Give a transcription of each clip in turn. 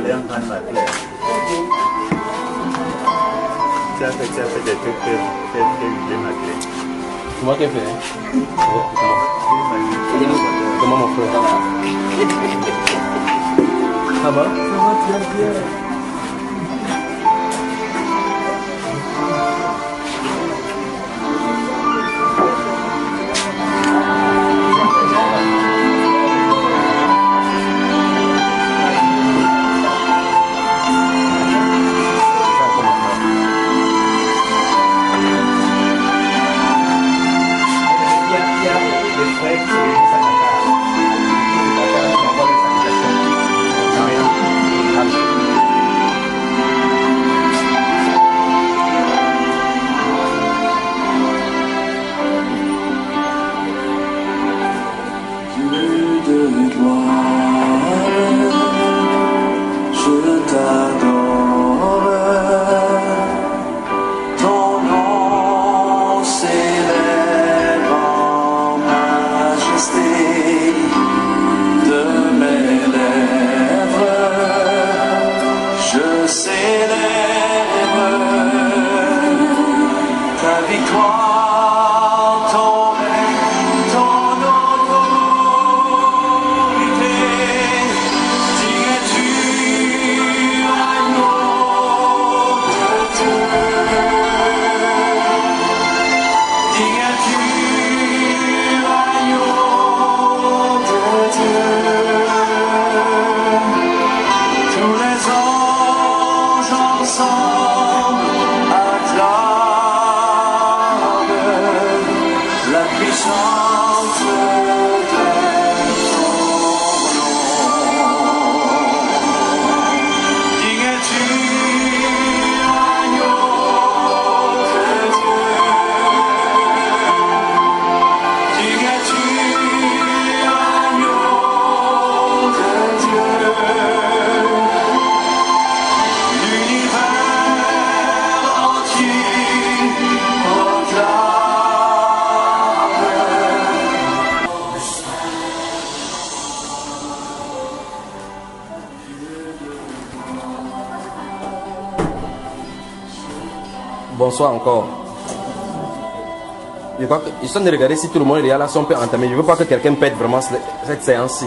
Tu as fait des trucs que j'ai maquillé. C'est moi qui ai fait. Comment mon frère? Ça va? Ça va très bien. Bonsoir encore. Je crois qu'ils sont de regarder si tout le monde est là, si on peut entamer. Je ne veux pas que quelqu'un pète vraiment cette séance-ci.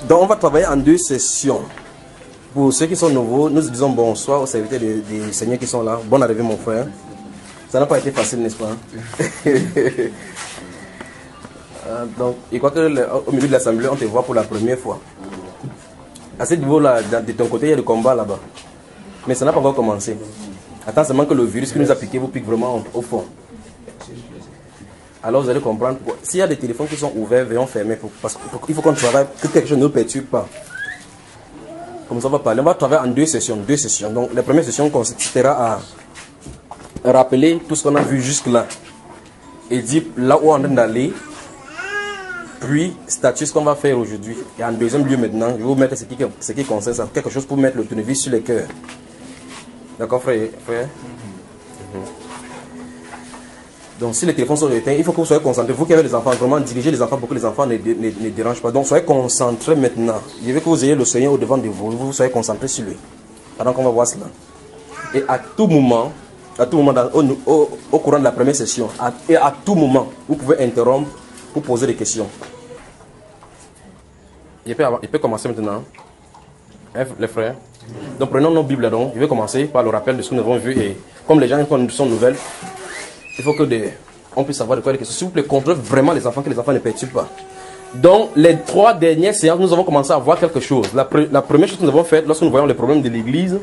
Donc on va travailler en deux sessions. Pour ceux qui sont nouveaux, nous disons bonsoir aux serviteurs des seigneurs qui sont là. Bonne arrivée mon frère. Ça n'a pas été facile, n'est-ce pas? Donc, je crois qu'au milieu de l'assemblée, on te voit pour la première fois. À ce niveau-là, de ton côté, il y a le combat là-bas. Mais ça n'a pas encore commencé. Attends seulement que le virus qui nous a piqué vous pique vraiment au fond. Alors vous allez comprendre. S'il y a des téléphones qui sont ouverts, veuillons fermer. Parce qu'il faut qu'on travaille, que quelque chose ne nous perturbe pas. Comme ça, on va parler. On va travailler en deux sessions. Donc, la première session consistera à rappeler tout ce qu'on a vu jusque-là. Et dire là où on est en train d'aller. Puis, statut ce qu'on va faire aujourd'hui. Et en deuxième lieu maintenant, je vais vous mettre ce qui concerne ça. Quelque chose pour mettre le tournevis sur les cœurs. D'accord, frère? Donc, si les téléphones sont éteints, il faut que vous soyez concentrés. Vous qui avez les enfants, vraiment dirigez les enfants pour que les enfants ne dérangent pas. Donc, soyez concentrés maintenant. Je veux que vous ayez le Seigneur au devant de vous. Vous soyez concentrés sur lui. Pendant qu'on va voir cela. Et à tout moment au courant de la première session, et à tout moment, vous pouvez interrompre pour poser des questions. Il peut commencer maintenant. Les frères. Donc, prenons nos Bibles. Donc, je vais commencer par le rappel de ce que nous avons vu. Et comme les gens sont nouvelles, il faut que on puisse savoir de quoi les questions. S'il vous plaît, contrôlez vraiment les enfants, que les enfants ne perturbent pas. Donc, les 3 dernières séances, nous avons commencé à voir quelque chose. La première chose que nous avons faite, lorsque nous voyons les problèmes de l'Église,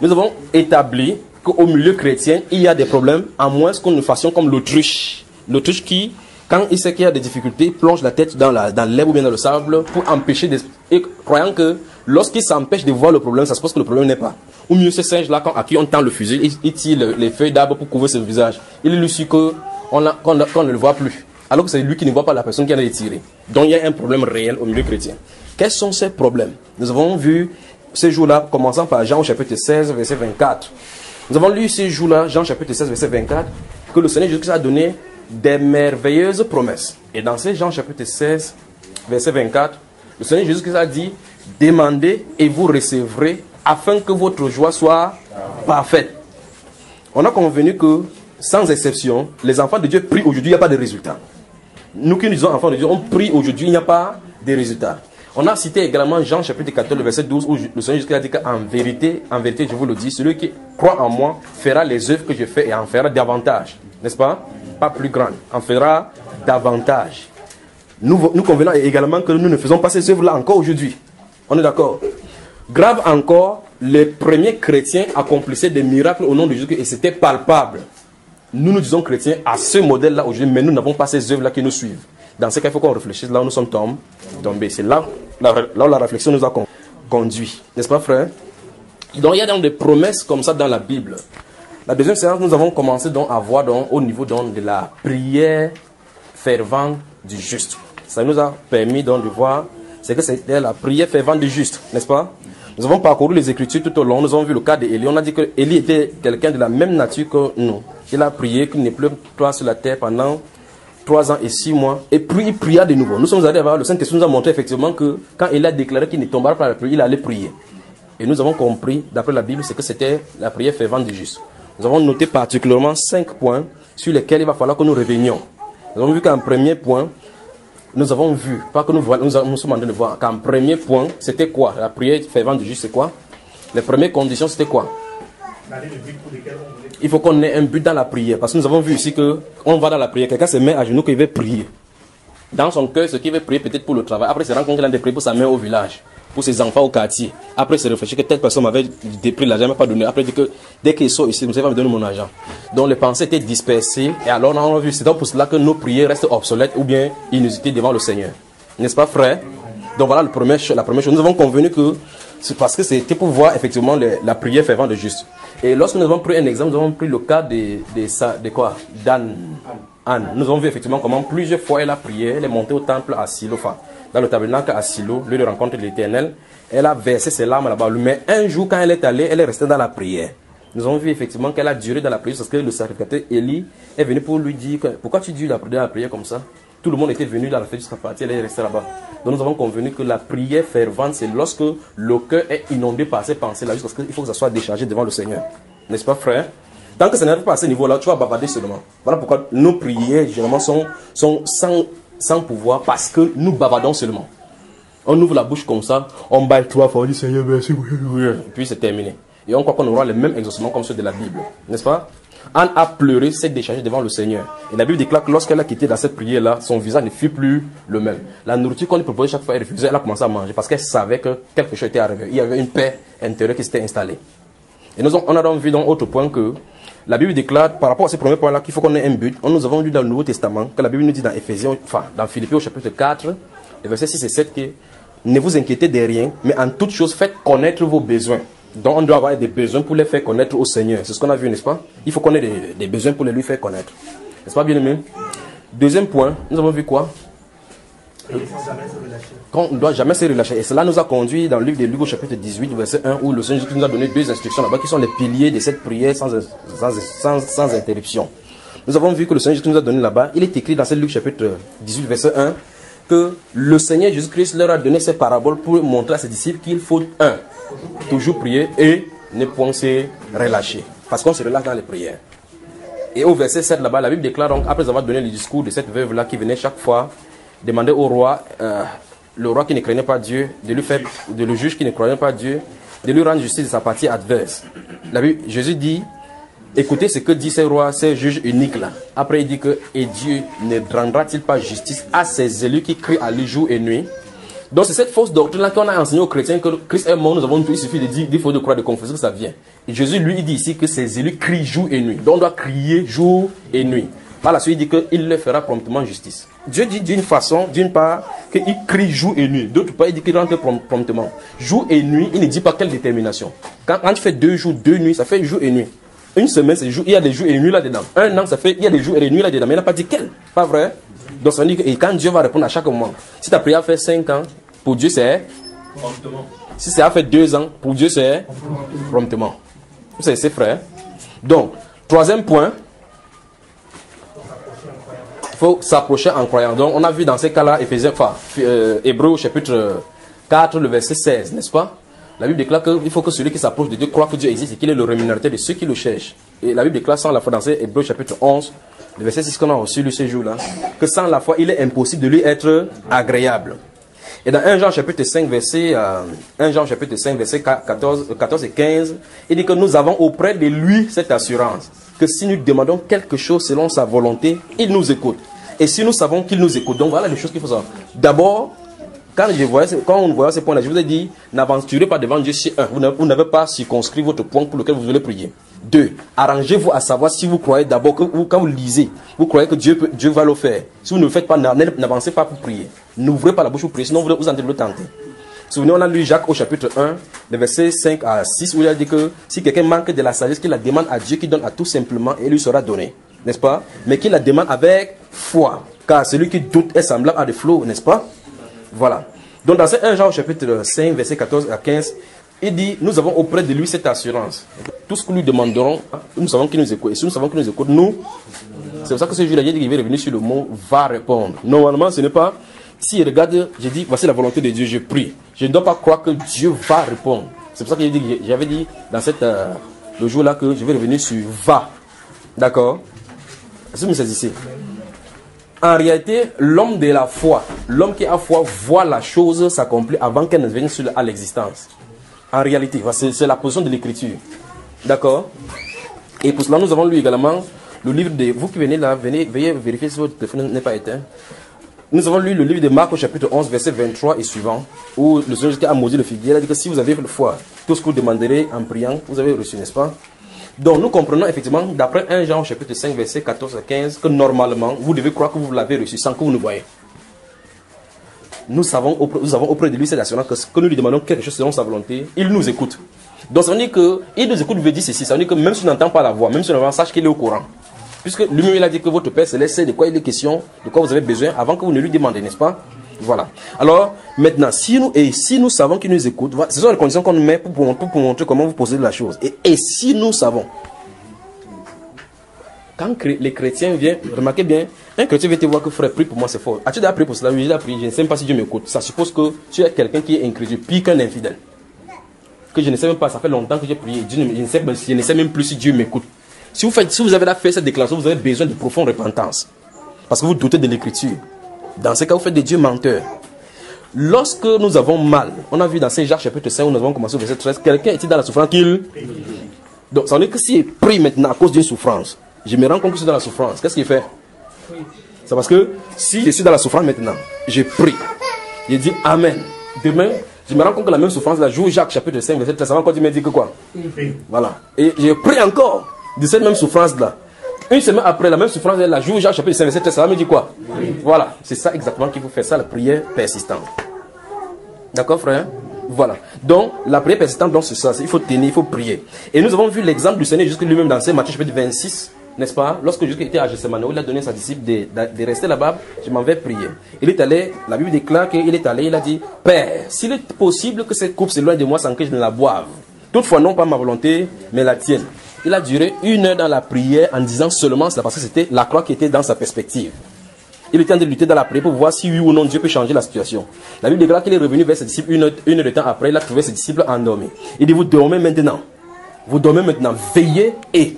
nous avons établi qu'au milieu chrétien, il y a des problèmes, à moins que nous fassions comme l'autruche. L'autruche qui, quand il sait qu'il y a des difficultés, plonge la tête dans l'herbe ou bien dans le sable pour empêcher, et croyant que lorsqu'il s'empêche de voir le problème, ça se passe que le problème n'est pas. Ou mieux, ce singe-là, à qui on tend le fusil, il tire les feuilles d'arbre pour couvrir son visage. Il est lui sûr qu'on ne le voit plus. Alors que c'est lui qui ne voit pas la personne qui en a tiré. Donc il y a un problème réel au milieu chrétien. Quels sont ces problèmes? Nous avons vu ces jours-là, commençant par Jean au chapitre 16, verset 24. Nous avons lu ces jours-là, Jean chapitre 16, verset 24, que le Seigneur Jésus-Christ a donné des merveilleuses promesses. Et dans ces Jean chapitre 16, verset 24, le Seigneur Jésus-Christ a dit, demandez et vous recevrez afin que votre joie soit parfaite. On a convenu que, sans exception, les enfants de Dieu prient aujourd'hui, il n'y a pas de résultat. Nous qui nous disons enfants de Dieu, on prie aujourd'hui, il n'y a pas de résultat. On a cité également Jean chapitre 14, verset 12, où le Seigneur Jésus a dit qu'en vérité, je vous le dis, celui qui croit en moi fera les œuvres que je fais et en fera davantage. N'est-ce pas? Pas plus grande, en fera davantage. Nous convenons également que nous ne faisons pas ces œuvres-là encore aujourd'hui. On est d'accord? Grave encore, les premiers chrétiens accomplissaient des miracles au nom de Jésus et c'était palpable. Nous nous disons chrétiens à ce modèle-là aujourd'hui, mais nous n'avons pas ces œuvres-là qui nous suivent. Dans ce cas, il faut qu'on réfléchisse là où nous sommes tombés. C'est là où la réflexion nous a conduit. N'est-ce pas, frère? Donc, il y a donc des promesses comme ça dans la Bible. La deuxième séance, nous avons commencé donc à voir donc, au niveau donc, de la prière fervente du juste. Ça nous a permis donc de voir ce que c'était la prière fervente du juste, n'est-ce pas? Nous avons parcouru les Écritures tout au long. Nous avons vu le cas d'Élie. On a dit que Élie était quelqu'un de la même nature que nous. Il a prié qu'il ne pleuve pas sur la terre pendant 3 ans et 6 mois. Et puis il pria de nouveau. Nous sommes allés voir, le Saint-Esprit nous a montré effectivement que quand il a déclaré qu'il ne tombera pas la prière, il allait prier. Et nous avons compris, d'après la Bible, c'est que c'était la prière fervente du juste. Nous avons noté particulièrement 5 points sur lesquels il va falloir que nous revenions. Nous avons vu qu'en premier point, nous avons vu, pas que nous sommes en train de voir, qu'en premier point, c'était quoi? La prière fervente du juste, c'est quoi? Les premières conditions, c'était quoi? Il faut qu'on ait un but dans la prière. Parce que nous avons vu ici qu'on va dans la prière. Quelqu'un se met à genoux qu'il veut prier. Dans son cœur, ce qu'il veut prier peut-être pour le travail. Après, il se rend compte qu'il a des prières pour sa mère au village. Pour ses enfants au quartier. Après, il se réfléchit que telle personne m'avait pris l'argent, ne m'a pas donné. Après, il dit que dès qu'il sort ici, vous savez, va me donner mon argent. Donc, les pensées étaient dispersées. Et alors, on a vu, c'est donc pour cela que nos prières restent obsolètes ou bien inusitées devant le Seigneur. N'est-ce pas, frère? Donc, voilà la première chose. Nous avons convenu que c'est parce que c'était pour voir effectivement la prière fervente de juste. Et lorsque nous avons pris un exemple, nous avons pris le cas d'Anne. Nous avons vu effectivement comment plusieurs fois elle a prié. Elle est montée au temple à Silo, dans le tabernacle à Silo, lieu de rencontre de l'Éternel. Elle a versé ses larmes là-bas. Mais un jour, quand elle est allée, elle est restée dans la prière. Nous avons vu effectivement qu'elle a duré dans la prière parce que le sacrificateur Élie est venu pour lui dire pourquoi tu dures dans la prière comme ça? Tout le monde était venu dans la fête jusqu'à partir, elle est restée là-bas. Donc nous avons convenu que la prière fervente, c'est lorsque le cœur est inondé par ces pensées-là, parce qu'il faut que ça soit déchargé devant le Seigneur. N'est-ce pas, frère? Tant que ça n'arrive pas à ce niveau-là, tu vas bavarder seulement. Voilà pourquoi nos prières, généralement, sont sans pouvoir, parce que nous bavardons seulement. On ouvre la bouche comme ça, on baille 3 fois, on dit Seigneur, merci, et puis c'est terminé. Et on croit qu'on aura les mêmes exaucements comme ceux de la Bible. N'est-ce pas? Anne a pleuré, s'est déchargée devant le Seigneur. Et la Bible déclare que lorsqu'elle a quitté dans cette prière-là, son visage ne fut plus le même. La nourriture qu'on lui proposait chaque fois, elle refusait, elle a commencé à manger parce qu'elle savait que quelque chose était arrivé. Il y avait une paix intérieure qui s'était installée. Et on a donc vu dans autre point que la Bible déclare, par rapport à ce premier point-là, qu'il faut qu'on ait un but. Nous avons lu dans le Nouveau Testament que la Bible nous dit dans Éphésiens, dans Philippiens au chapitre 4, les versets 6 et 7, que ne vous inquiétez de rien, mais en toute chose, faites connaître vos besoins. Donc on doit avoir des besoins pour les faire connaître au Seigneur. C'est ce qu'on a vu, n'est-ce pas? Il faut qu'on ait des besoins pour les lui faire connaître. N'est-ce pas, bien aimé? Deuxième point, nous avons vu quoi? Qu'on ne doit jamais se relâcher. Et cela nous a conduit dans le livre de Luc au chapitre 18, verset 1, où le Seigneur Jésus nous a donné deux instructions là-bas qui sont les piliers de cette prière sans interruption. Nous avons vu que le Seigneur Jésus nous a donné là-bas, il est écrit dans ce Luc chapitre 18, verset 1, que le Seigneur Jésus-Christ leur a donné ces paraboles pour montrer à ses disciples qu'il faut, toujours prier et ne point se relâcher. Parce qu'on se relâche dans les prières. Et au verset 7 là-bas, la Bible déclare donc, après avoir donné le discours de cette veuve-là qui venait chaque fois demander au roi, le roi qui ne craignait pas Dieu, de le juge qui ne croyait pas Dieu, de lui rendre justice de sa partie adverse. La Bible, Jésus dit, écoutez ce que dit ce roi, ce juge unique là. Après il dit que, et Dieu ne rendra-t-il pas justice à ses élus qui crient à lui jour et nuit? Donc c'est cette fausse doctrine là qu'on a enseigné aux chrétiens que Christ est mort, nous avons tout, il suffit de dire, il faut de croire, de confesser que ça vient. Et Jésus lui il dit ici que ses élus crient jour et nuit. Donc on doit crier jour et nuit. Par la suite il dit qu'il leur fera promptement justice. Dieu dit d'une façon, d'une part, qu'il crie jour et nuit. D'autre part il dit qu'il rentre promptement. Jour et nuit, il ne dit pas quelle détermination. Quand tu fais 2 jours, 2 nuits, ça fait jour et nuit. Une semaine, c'est jour, il y a des jours et des nuits là-dedans. Un an, ça fait, il y a des jours et des nuits là-dedans. Mais il n'a pas dit quel. Pas vrai? Donc ça veut dire que et quand Dieu va répondre à chaque moment, si ta prière fait 5 ans, pour Dieu c'est promptement. Si ça a fait 2 ans, pour Dieu c'est promptement. C'est frère. Donc, troisième point, il faut s'approcher en croyant. Donc, on a vu dans ces cas-là, Hébreux chapitre 4, le verset 16, n'est-ce pas? La Bible déclare qu'il faut que celui qui s'approche de Dieu croit que Dieu existe et qu'il est le rémunérateur de ceux qui le cherchent. Et la Bible déclare sans la foi dans Hébreux chapitre 11, le verset 6 qu'on a reçu lui ce jour-là, que sans la foi, il est impossible de lui être agréable. Et dans 1 Jean chapitre 5, verset 14 et 15, il dit que nous avons auprès de lui cette assurance, que si nous demandons quelque chose selon sa volonté, il nous écoute. Et si nous savons qu'il nous écoute, donc voilà les choses qu'il faut savoir. D'abord, quand on voit ces points-là, je vous ai dit, n'aventurez pas devant Dieu si vous n'avez pas circonscrit votre point pour lequel vous voulez prier. 2. Arrangez-vous à savoir si vous croyez d'abord que quand vous lisez, vous croyez que Dieu va le faire. Si vous ne le faites pas, n'avancez pas pour prier. N'ouvrez pas la bouche pour prier, sinon vous allez le tenter. Souvenez, on a lu Jacques au chapitre 1, les versets 5 à 6, où il a dit que si quelqu'un manque de la sagesse, qu'il la demande à Dieu qui donne à tout simplement et lui sera donné. N'est-ce pas? Mais qu'il la demande avec foi. Car celui qui doute est semblable à des flots, n'est-ce pas? Voilà. Donc dans ce 1 Jean au chapitre 5, verset 14 à 15, il dit, nous avons auprès de lui cette assurance. Tout ce que nous lui demanderons, nous savons qu'il nous écoute. Et si nous savons qu'il nous écoute, nous, c'est pour ça que ce jour-là, il dit qu'il est revenu sur le mot va répondre. Normalement, ce n'est pas, si regarde, j'ai dit, voici la volonté de Dieu, je prie. Je ne dois pas croire que Dieu va répondre. C'est pour ça que j'avais dit dans le jour-là que je vais revenir sur va. D'accord? Est-ce que vous me saisissez? En réalité, l'homme de la foi, l'homme qui a foi, voit la chose s'accomplir avant qu'elle ne vienne à l'existence. En réalité, c'est la position de l'écriture. D'accord? Et pour cela, nous avons lu également le livre de... Vous qui venez là, veuillez vérifier si votre téléphone n'est pas éteint. Nous avons lu le livre de Marc au chapitre 11, verset 23 et suivant, où le Seigneur a maudit le figuier. Il a dit que si vous avez la foi, tout ce que vous demanderez en priant, vous avez reçu, n'est-ce pas? Donc nous comprenons effectivement, d'après 1 Jean au chapitre 5, verset 14 à 15, que normalement, vous devez croire que vous l'avez reçu sans que vous ne voyez. Nous avons auprès de lui cette assurance que nous lui demandons quelque chose selon sa volonté, il nous écoute. Donc ça veut dire que, il nous écoute veut dire ceci, ça veut dire que même si on n'entend pas la voix, même si on sache qu'il est au courant. Puisque lui-même il a dit que votre Père Céleste sait de quoi il est question, de quoi vous avez besoin, avant que vous ne lui demandez, n'est-ce pas? Voilà. Alors, maintenant, si nous savons qu'il nous écoute, ce sont les conditions qu'on nous met pour montrer comment vous posez la chose. Et si nous savons, quand les chrétiens viennent, remarquez bien, un chrétien vient te voir que frère, prie pour moi, c'est fort. As-tu déjà prié pour cela? Oui, j'ai déjà prié, je ne sais même pas si Dieu m'écoute. Ça suppose que tu es quelqu'un qui est incrédule, pire qu'un infidèle. Que je ne sais même pas, ça fait longtemps que j'ai prié, je ne sais même plus si Dieu m'écoute. Si vous avez fait cette déclaration, vous avez besoin de profonde repentance. Parce que vous doutez de l'écriture. Dans ce cas, vous faites des dieux menteurs. Lorsque nous avons mal, on a vu dans Saint Jacques chapitre 5, où nous avons commencé au verset 13, quelqu'un était dans la souffrance qu'il... Donc ça veut dire que s'il prie maintenant à cause d'une souffrance, je me rends compte que je suis dans la souffrance, qu'est-ce qu'il fait? C'est parce que si je suis dans la souffrance maintenant, je prie, je dis Amen. Demain, je me rends compte que la même souffrance, la joue Jacques chapitre 5, verset 13, ça va encore dire que quoi? Voilà. Et je prie encore de cette même souffrance-là. Une semaine après, la même souffrance, la joue Jacques chapitre 5, verset 13, ça va me dire quoi? Voilà. C'est ça exactement qu'il faut faire, ça, la prière persistante. D'accord, frère? Voilà. Donc, la prière persistante, donc c'est ça. Il faut tenir, il faut prier. Et nous avons vu l'exemple du Seigneur Jésus lui-même dans Matthieu chapitre 26, n'est-ce pas? Lorsque Jésus était à Gethsemane, il a donné à sa disciple de rester là-bas, je m'en vais prier. Il est allé, la Bible déclare qu'il est allé, il a dit, Père, s'il est possible que cette coupe s'éloigne de moi sans que je ne la boive. Toutefois, non pas ma volonté, mais la tienne. Il a duré 1 heure dans la prière en disant seulement cela parce que c'était la croix qui était dans sa perspective. Il était en train de lutter dans la prière pour voir si oui ou non Dieu peut changer la situation. La Bible déclare qu'il est revenu vers ses disciples une heure de temps après, il a trouvé ses disciples endormis. Il dit, vous dormez maintenant. Vous dormez maintenant. Veillez et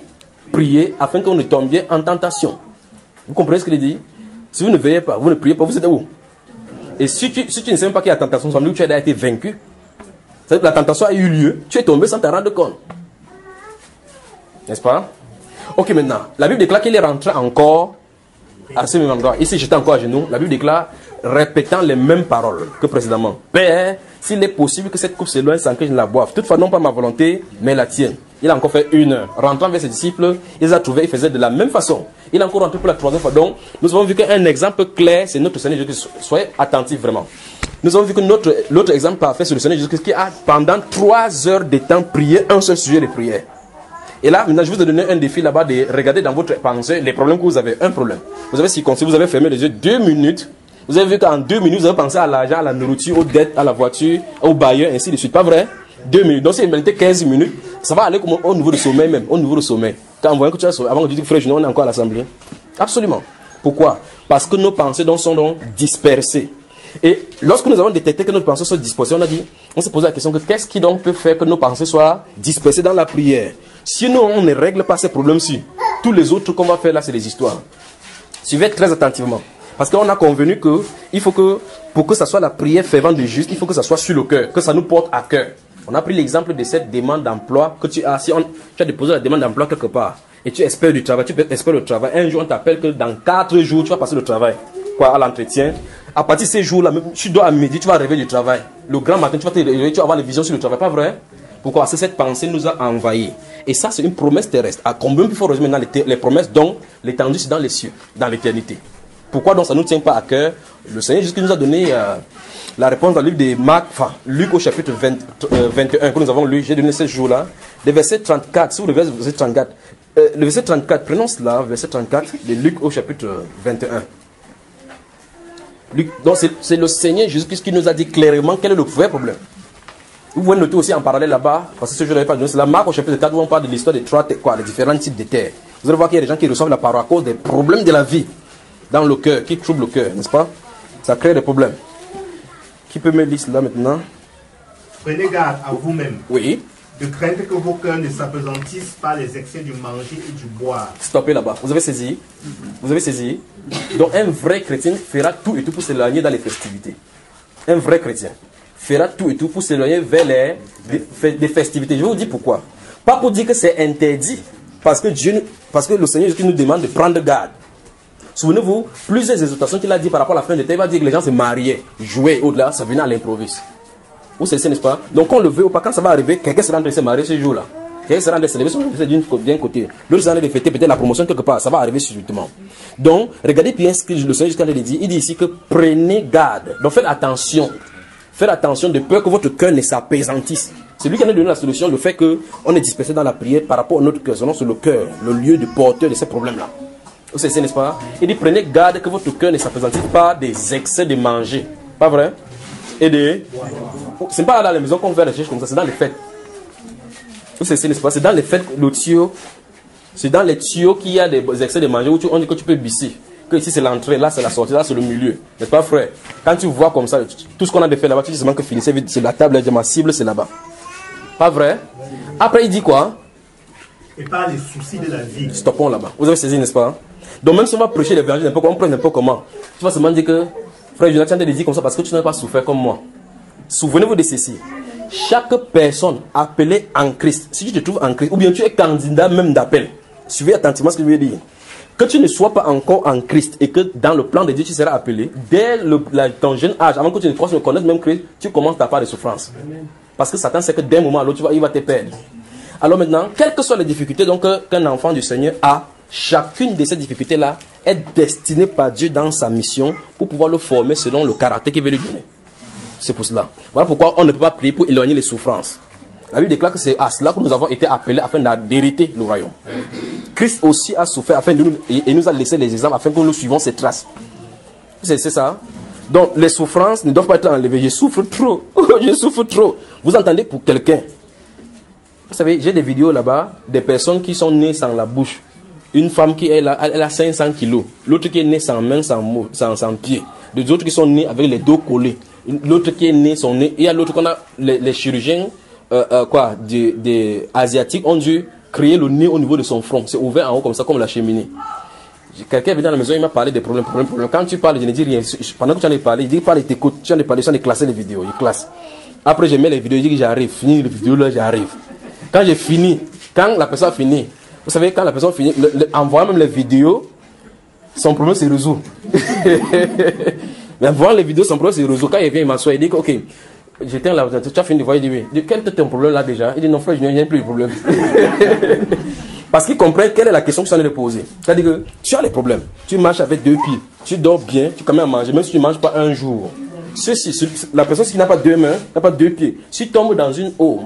priez afin qu'on ne tombiez en tentation. Vous comprenez ce qu'il dit? Si vous ne veillez pas, vous ne priez pas, vous êtes où? Et si tu ne sais même pas qu'il y a tentation, ça veut dire que tu as été vaincu. C'est-à-dire que la tentation a eu lieu, tu es tombé sans te rendre compte. N'est-ce pas? Ok, maintenant, la Bible déclare qu'il est rentré encore à ce même endroit. Ici, j'étais encore à genoux. La Bible déclare, répétant les mêmes paroles que précédemment. Père, s'il est possible que cette coupe s'éloigne sans que je ne la boive. Toutefois, non pas ma volonté, mais la tienne. Il a encore fait 1 heure. Rentrant vers ses disciples, il les a trouvés, il faisait de la même façon. Il a encore rentré pour la 3e fois. Donc, nous avons vu qu'un exemple clair, c'est notre Seigneur Jésus-Christ. Soyez attentifs vraiment. Nous avons vu que l'autre exemple parfait, c'est le Seigneur Jésus-Christ qui a pendant 3 heures de temps prié un seul sujet de prière. Et là, maintenant, je vous ai donné un défi là-bas de regarder dans votre pensée les problèmes que vous avez. Un problème. Vous avez circoncis, vous avez fermé les yeux 2 minutes. Vous avez vu qu'en 2 minutes, vous avez pensé à l'argent, à la nourriture, aux dettes, à la voiture, au bailleur, ainsi de suite. Pas vrai? 2 minutes. Donc, si il était 15 minutes, ça va aller comme au niveau du sommeil même. Au niveau du sommeil. Quand on voit que tu as sommeil, avant que tu dises, frère, on est encore à l'assemblée. Absolument. Pourquoi? Parce que nos pensées sont donc dispersées. Et lorsque nous avons détecté que nos pensées sont dispersées, on s'est posé la question que qu'est-ce qui donc peut faire que nos pensées soient dispersées dans la prière? Sinon, on ne règle pas ces problèmes-ci. Tous les autres qu'on va faire là, c'est des histoires. Suivez très attentivement. Parce qu'on a convenu qu'il faut que, pour que ça soit la prière fervente du juste, il faut que ça soit sur le cœur, que ça nous porte à cœur. On a pris l'exemple de cette demande d'emploi que tu as. Si tu as déposé la demande d'emploi quelque part et tu espères du travail, tu espères le travail. Un jour, on t'appelle que dans 4 jours, tu vas passer le travail. Quoi, à l'entretien. À partir de ces jours-là, tu dois à midi, tu vas arriver du travail. Le grand matin, tu vas te réveiller, tu vas avoir les visions sur le travail. Pas vrai? Pourquoi? Parce que cette pensée nous a envahis. Et ça, c'est une promesse terrestre. À combien il faut résumer maintenant les promesses dont l'étendue, c'est dans les cieux, dans l'éternité. Pourquoi donc ça ne nous tient pas à cœur? Le Seigneur Jésus nous a donné la réponse dans le livre de Marc, enfin, Luc au chapitre 21 que nous avons lu. J'ai donné ce jour-là. Le verset 34, si vous levez le verset 34. Le verset 34, prenons cela, verset 34 de Luc au chapitre 21. Luc, donc c'est le Seigneur Jésus-Christ qui nous a dit clairement quel est le vrai problème. Vous pouvez noter aussi en parallèle là-bas, parce que ce jour-là, c'est la Marc au chapitre 4 où on parle de l'histoire des les différents types de terres. Vous allez voir qu'il y a des gens qui reçoivent la parole à cause des problèmes de la vie dans le cœur, qui troublent le cœur, n'est-ce pas? Ça crée des problèmes. Qui peut me lire cela maintenant? Prenez garde à vous-même. Oui. De craindre que vos cœurs ne s'apesantissent par les excès du manger et du boire. Stoppez là-bas. Vous avez saisi? Vous avez saisi? Donc un vrai chrétien fera tout et tout pour s'éloigner dans les festivités. Un vrai chrétien fera tout et tout pour s'éloigner vers les festivités. Je vais vous dire pourquoi. Pas pour dire que c'est interdit, parce que le Seigneur Jésus nous demande de prendre garde. Souvenez-vous, plusieurs exhortations qu'il a dit par rapport à la fin de temps, il va dire que les gens se mariaient, jouaient, au-delà, ça venait à l'improviste. Vous savez, n'est-ce pas? Donc on le veut ou pas, quand ça va arriver, quelqu'un sera en train de se marier ce jour-là. Quelqu'un sera en train de célébrer d'un côté. L'autre sera en train de fêter peut-être la promotion quelque part, ça va arriver subitement. Donc, regardez bien ce que le Seigneur Jésus dit. Il dit ici que prenez garde. Donc faites attention. Faites attention de peur que votre cœur ne s'apesantisse. C'est lui qui a donné la solution, le fait qu'on est dispersé dans la prière par rapport à notre cœur. Sinon, c'est le cœur, le lieu de porteur de ces problèmes-là. Vous savez, n'est-ce pas? Il dit, prenez garde que votre cœur ne s'apesantisse pas des excès de manger. Pas vrai? Et ce n'est pas dans la maison qu'on fait des choses comme ça, c'est dans les fêtes. Vous savez, n'est-ce pas? C'est dans les fêtes, le tuyau. C'est dans les tuyaux qu'il y a des excès de manger où on dit que tu peux bisser. Que ici c'est l'entrée, là c'est la sortie, là c'est le milieu. N'est-ce pas, frère? Quand tu vois comme ça, tout ce qu'on a de fait là-bas, tu dis seulement que finissez vite, c'est la table, ma cible, c'est là-bas. Pas vrai? Après, il dit quoi? Et pas les soucis de la vie. Stoppons là-bas. Vous avez saisi, n'est-ce pas? Donc, même si on va prêcher l'évangile, on prend n'importe comment. Tu vas seulement dire que, frère Jonathan te dit comme ça parce que tu n'as pas souffert comme moi. Souvenez-vous de ceci. Chaque personne appelée en Christ, si tu te trouves en Christ, ou bien tu es candidat même d'appel, suivez attentivement ce que je veux dire. Que tu ne sois pas encore en Christ et que dans le plan de Dieu tu seras appelé, dès ton jeune âge, avant que tu ne connaisses même Christ, tu commences ta part de souffrance. Parce que Satan sait que d'un moment à l'autre, il va te perdre. Alors maintenant, quelles que soient les difficultés qu'un enfant du Seigneur a, chacune de ces difficultés-là est destinée par Dieu dans sa mission pour pouvoir le former selon le caractère qu'il veut lui donner. C'est pour cela. Voilà pourquoi on ne peut pas prier pour éloigner les souffrances. La Bible déclare que c'est à cela que nous avons été appelés afin d'hériter le royaume. Christ aussi a souffert afin de nous, et nous a laissé les exemples afin que nous suivons ses traces. C'est ça. Donc les souffrances ne doivent pas être enlevées. Je souffre trop. Je souffre trop. Vous entendez pour quelqu'un. Vous savez, j'ai des vidéos là-bas, des personnes qui sont nées sans la bouche. Une femme qui est là, elle a 500 kilos. L'autre qui est née sans main, sans pied. Des autres qui sont nés avec les dos collés. L'autre qui est né, son nez. Il y a l'autre qu'on a, les chirurgiens des asiatiques ont dû créer le nez au niveau de son front. C'est ouvert en haut comme ça, comme la cheminée. Quelqu'un est venu dans la maison, il m'a parlé des problèmes. Quand tu parles, je ne dis rien. Pendant que tu en as parlé, il dit parle, t'écoutes. Tu en as parlé, tu en as classé les vidéos. Il classe. Après, je mets les vidéos, il dit que j'arrive. Fini les vidéos, là, j'arrive. Quand j'ai fini, quand la personne a fini, vous savez, quand la personne finit, en voyant même les vidéos, son problème se résout. Mais en voyant les vidéos, son problème se résout. Quand il vient, il m'assoit, il dit que, ok, j'éteins là, tu as fini de voir, il dit oui. Quel était ton problème là déjà? Il dit non, frère, je n'ai plus de problème. Parce qu'il comprend quelle est la question que tu en es de poser. C'est-à-dire que tu as les problèmes. Tu marches avec 2 pieds, tu dors bien, tu commences à manger, même si tu ne manges pas un jour. La personne qui n'a pas 2 mains, n'a pas 2 pieds. Si tu tombes dans une eau,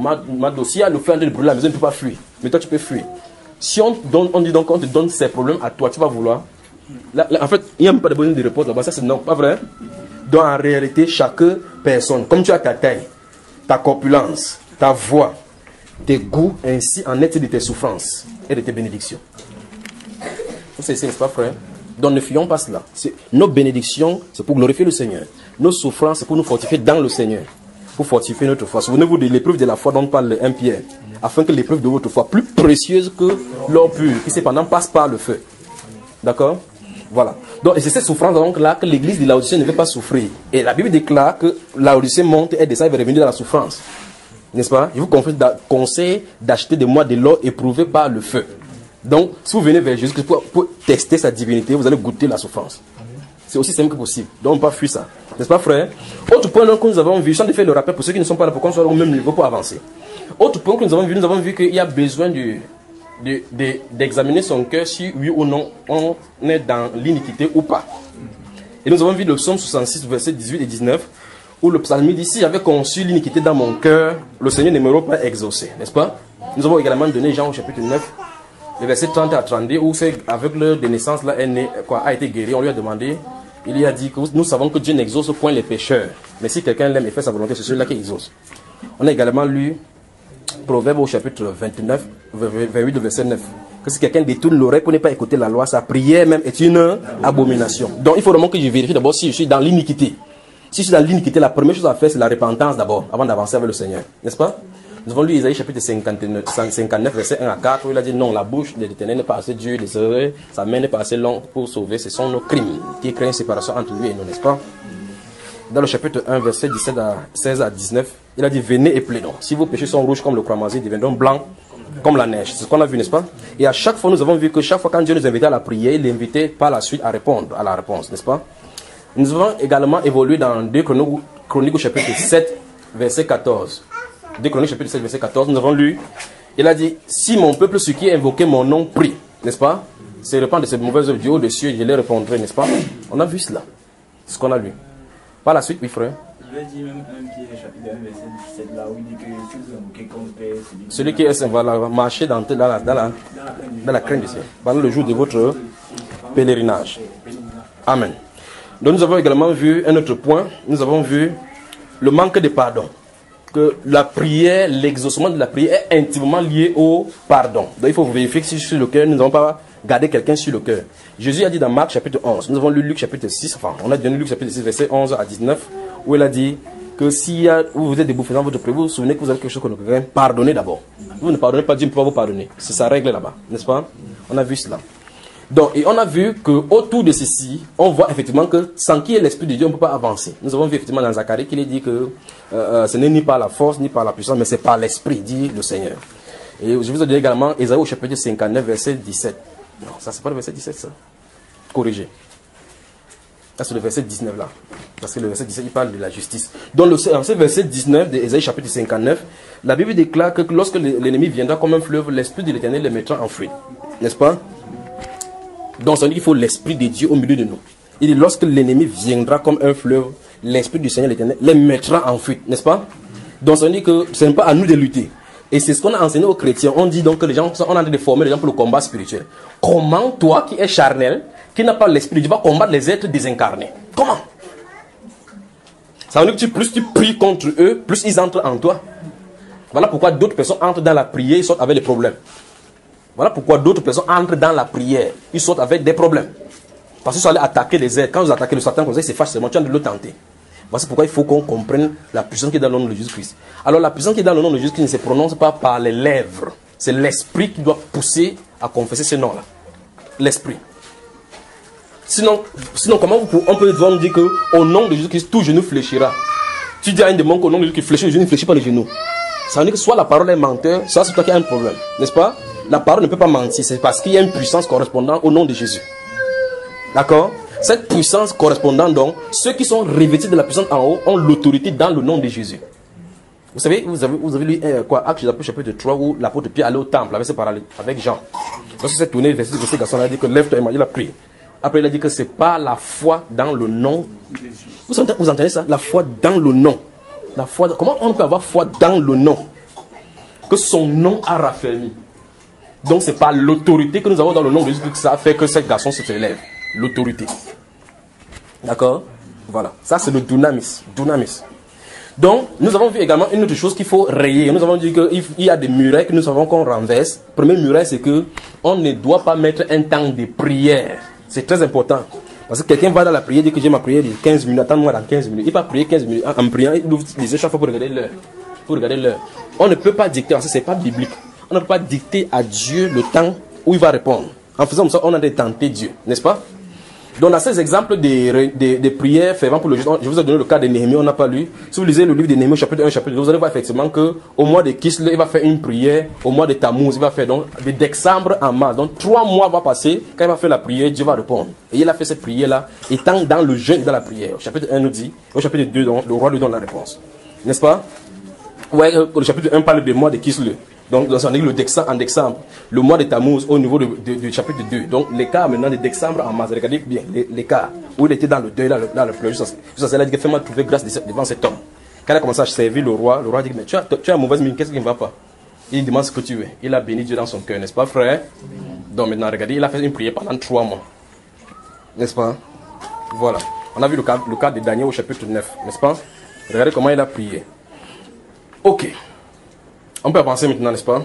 si il y a le feu en train de brûler, la maison ne peut pas fuir. Mais toi, tu peux fuir. Si on dit donc on te donne ces problèmes à toi, tu vas vouloir. Là, en fait, il n'y a même pas de besoin de repos là-bas. Ça, c'est non, pas vrai. Donc, en réalité, chaque personne, comme tu as ta taille, ta corpulence, ta voix, tes goûts, ainsi en est de tes souffrances et de tes bénédictions. C'est pas vrai. Donc, ne fuyons pas cela. Nos bénédictions, c'est pour glorifier le Seigneur. Nos souffrances, c'est pour nous fortifier dans le Seigneur. Pour fortifier notre foi. Souvenez-vous de l'épreuve de la foi dont parle 1 Pierre. Afin que l'épreuve de votre foi, plus précieuse que l'or pur, qui cependant passe par le feu. D'accord? Voilà. Donc, et c'est cette souffrance donc là que l'église de Laodicée ne veut pas souffrir. Et la Bible déclare que Laodicée monte et descend et va revenir dans la souffrance. N'est-ce pas? Je vous conseille d'acheter de moi de l'or éprouvé par le feu. Donc, si vous venez vers Jésus pour tester sa divinité, vous allez goûter la souffrance. C'est aussi simple que possible. Donc, on ne peut pas fuir ça. N'est-ce pas, frère? Autre point que nous avons vu, sans faire le rappel pour ceux qui ne sont pas là, pour qu'on soit au même niveau pour avancer. Autre point que nous avons vu qu'il y a besoin d'examiner son cœur si oui ou non on est dans l'iniquité ou pas. Et nous avons vu le psaume 66, versets 18 et 19, où le psalmiste dit, si j'avais conçu l'iniquité dans mon cœur, le Seigneur ne m'aurait pas exaucé. N'est-ce pas? Nous avons également donné Jean au chapitre 9, les versets 30 à 32, où c'est avec l'heure de naissance, là, a été guéri. On lui a demandé, il lui a dit que nous savons que Dieu n'exauce point les pécheurs. Mais si quelqu'un l'aime et fait sa volonté, c'est celui-là qui exauce. On a également lu Proverbe au chapitre 29, 28, verset 9. Que si quelqu'un détourne l'oreille pour ne pas écouter la loi, sa prière même est une abomination. Donc il faut vraiment que je vérifie d'abord si je suis dans l'iniquité. Si je suis dans l'iniquité, la première chose à faire, c'est la repentance d'abord, avant d'avancer avec le Seigneur. N'est-ce pas? Nous avons lu Isaïe chapitre 59, verset 1 à 4, où il a dit non, la bouche de l'Éternel n'est pas assez dure, les oreilles, sa main n'est pas assez longue pour sauver. Ce sont nos crimes qui créent une séparation entre lui et nous, n'est-ce pas? Dans le chapitre 1, verset 16 à 19, il a dit venez et plaidons. Si vos péchés sont rouges comme le cramoisi, ils deviendront blancs comme la neige. C'est ce qu'on a vu, n'est-ce pas? Et à chaque fois, nous avons vu que chaque fois quand Dieu nous invitait à la prière, il l'invitait par la suite à répondre à la réponse, n'est-ce pas? Nous avons également évolué dans 2 Chroniques au chapitre 7, verset 14. 2 Chroniques chapitre 7, verset 14, nous avons lu, il a dit, si mon peuple, ceux qui invoquaient mon nom, prie, n'est-ce pas? C'est répandre de ces mauvaises œuvres du haut des cieux, je les répondrai, n'est-ce pas? On a vu cela. C'est ce qu'on a lu. Par la suite, oui, frère. Il a dit même 1 Pierre, chapitre 1, verset 17, là où il dit que si vous invoquez comme Père, celui qui est saint va marcher dans la crainte du ciel, pendant le jour de votre pèlerinage. Amen. Donc nous avons également vu un autre point, nous avons vu le manque de pardon. Que la prière, l'exaucement de la prière est intimement lié au pardon. Donc il faut vérifier que si sur le cœur, nous n'avons pas gardé quelqu'un sur le cœur. Jésus a dit dans Marc chapitre 11, nous avons lu Luc chapitre 6, enfin on a donné Luc chapitre 6, verset 11 à 19, où il a dit que si vous êtes debout faisant votre prière, vous vous souvenez que vous avez quelque chose que nous devons pardonner d'abord. Vous ne pardonnez pas, Dieu ne peut pas vous pardonner. C'est sa règle là-bas, n'est-ce pas? On a vu cela. Donc, et on a vu qu'autour de ceci, on voit effectivement que sans qu'il y ait l'Esprit de Dieu, on ne peut pas avancer. Nous avons vu effectivement dans Zacharie qu'il est dit que ce n'est ni par la force, ni par la puissance, mais c'est par l'Esprit, dit le Seigneur. Et je vous ai donné également Ésaïe au chapitre 59, verset 17. Non, ça c'est pas le verset 17, ça. Corrigé. Ça c'est le verset 19 là. Parce que le verset 17, il parle de la justice. Donc, dans ce verset 19 d'Ésaïe chapitre 59, la Bible déclare que lorsque l'ennemi viendra comme un fleuve, l'Esprit de l'Éternel le mettra en fuite. N'est-ce pas? Donc, ça veut dire qu'il faut l'Esprit de Dieu au milieu de nous. Il dit, lorsque l'ennemi viendra comme un fleuve, l'Esprit du Seigneur l'Éternel les mettra en fuite, n'est-ce pas? Donc, ça veut dire que ce n'est pas à nous de lutter. Et c'est ce qu'on a enseigné aux chrétiens. On dit donc que les gens, on est en train de former les gens pour le combat spirituel. Comment toi qui es charnel, qui n'a pas l'esprit, tu vas combattre les êtres désincarnés? Comment? Ça veut dire que plus tu pries contre eux, plus ils entrent en toi. Voilà pourquoi d'autres personnes entrent dans la prière, ils sortent avec des problèmes. Voilà pourquoi d'autres personnes entrent dans la prière, ils sortent avec des problèmes. Parce qu'ils sont allés attaquer les êtres. Quand vous attaquez le Satan comme ça, il s'efface seulement, tu as de le tenter. Voici pourquoi il faut qu'on comprenne la puissance qui est dans le nom de Jésus-Christ. Alors la puissance qui est dans le nom de Jésus-Christ ne se prononce pas par les lèvres. C'est l'esprit qui doit pousser à confesser ce nom-là. L'esprit. Sinon comment on peut nous dire qu'au nom de Jésus-Christ, tout genou fléchira? Tu dis à un démon qu'au nom de Jésus-Christ fléchit le genou, ne fléchit pas le genou. Ça veut dire que soit la parole est menteur, soit c'est toi qui as un problème. N'est-ce pas? La parole ne peut pas mentir. C'est parce qu'il y a une puissance correspondant au nom de Jésus. D'accord? Cette puissance correspondant donc, ceux qui sont revêtus de la puissance en haut ont l'autorité dans le nom de Jésus. Vous savez, vous avez lu Actes chapitre 3 où l'apôtre Pierre allait au temple avec Jean. Lorsqu'il s'est tourné, ce garçon a dit que lève-toi et mange, il a prié. Après, il a dit que ce n'est pas la foi dans le nom. Vous entendez ça? La foi dans le nom. La foi, comment on peut avoir foi dans le nom? Que son nom a raffermi. Donc, ce n'est pas l'autorité que nous avons dans le nom de Jésus que ça a fait que ce garçon se élève. L'autorité. D'accord? Voilà. Ça, c'est le dunamis. Dunamis. Donc, nous avons vu également une autre chose qu'il faut rayer. Nous avons dit qu'il y a des murailles que nous savons qu'on renverse. Le premier muraille, c'est que on ne doit pas mettre un temps de prière. C'est très important. Parce que quelqu'un va dans la prière, dit que j'ai ma prière de 15 minutes, attends-moi dans 15 minutes. Il va prier 15 minutes. En priant, il ouvre les yeux chaque fois pour regarder l'heure. On ne peut pas dicter, parce que ce n'est pas biblique. On ne peut pas dicter à Dieu le temps où il va répondre. En faisant comme ça, on a tenté Dieu, n'est-ce pas? Donc, dans ces exemples des prières ferventes pour le juste, je vous ai donné le cas de Néhémie, on n'a pas lu. Si vous lisez le livre de Néhémie, chapitre 1, chapitre 2, vous allez voir effectivement qu'au mois de Kislev, il va faire une prière. Au mois de Tammuz, il va faire donc de décembre en mars. Donc, 3 mois vont passer. Quand il va faire la prière, Dieu va répondre. Et il a fait cette prière-là, étant dans le jeûne et dans la prière. Au chapitre 1 nous dit, au chapitre 2, donc, le roi lui donne la réponse. N'est-ce pas? Ouais, le chapitre 1 parle du mois de Kislev. Donc, dans son livre, en décembre, le mois de Tammuz au niveau du chapitre 2. Donc, l'écart maintenant de décembre en mars, regardez bien l'écart où il était dans le deuil, dans le pleurs. Jusqu'à cela, il dit fais-moi trouver grâce devant cet homme. Quand il a commencé à servir le roi dit mais tu as une mauvaise mine, qu'est-ce qui ne va pas? Il demande ce que tu veux. Il a béni Dieu dans son cœur, n'est-ce pas, frère? Donc, maintenant, regardez, il a fait une prière pendant 3 mois. N'est-ce pas? Voilà. On a vu le cas de Daniel au chapitre 9, n'est-ce pas? Regardez comment il a prié. Ok. On peut avancer maintenant, n'est-ce pas?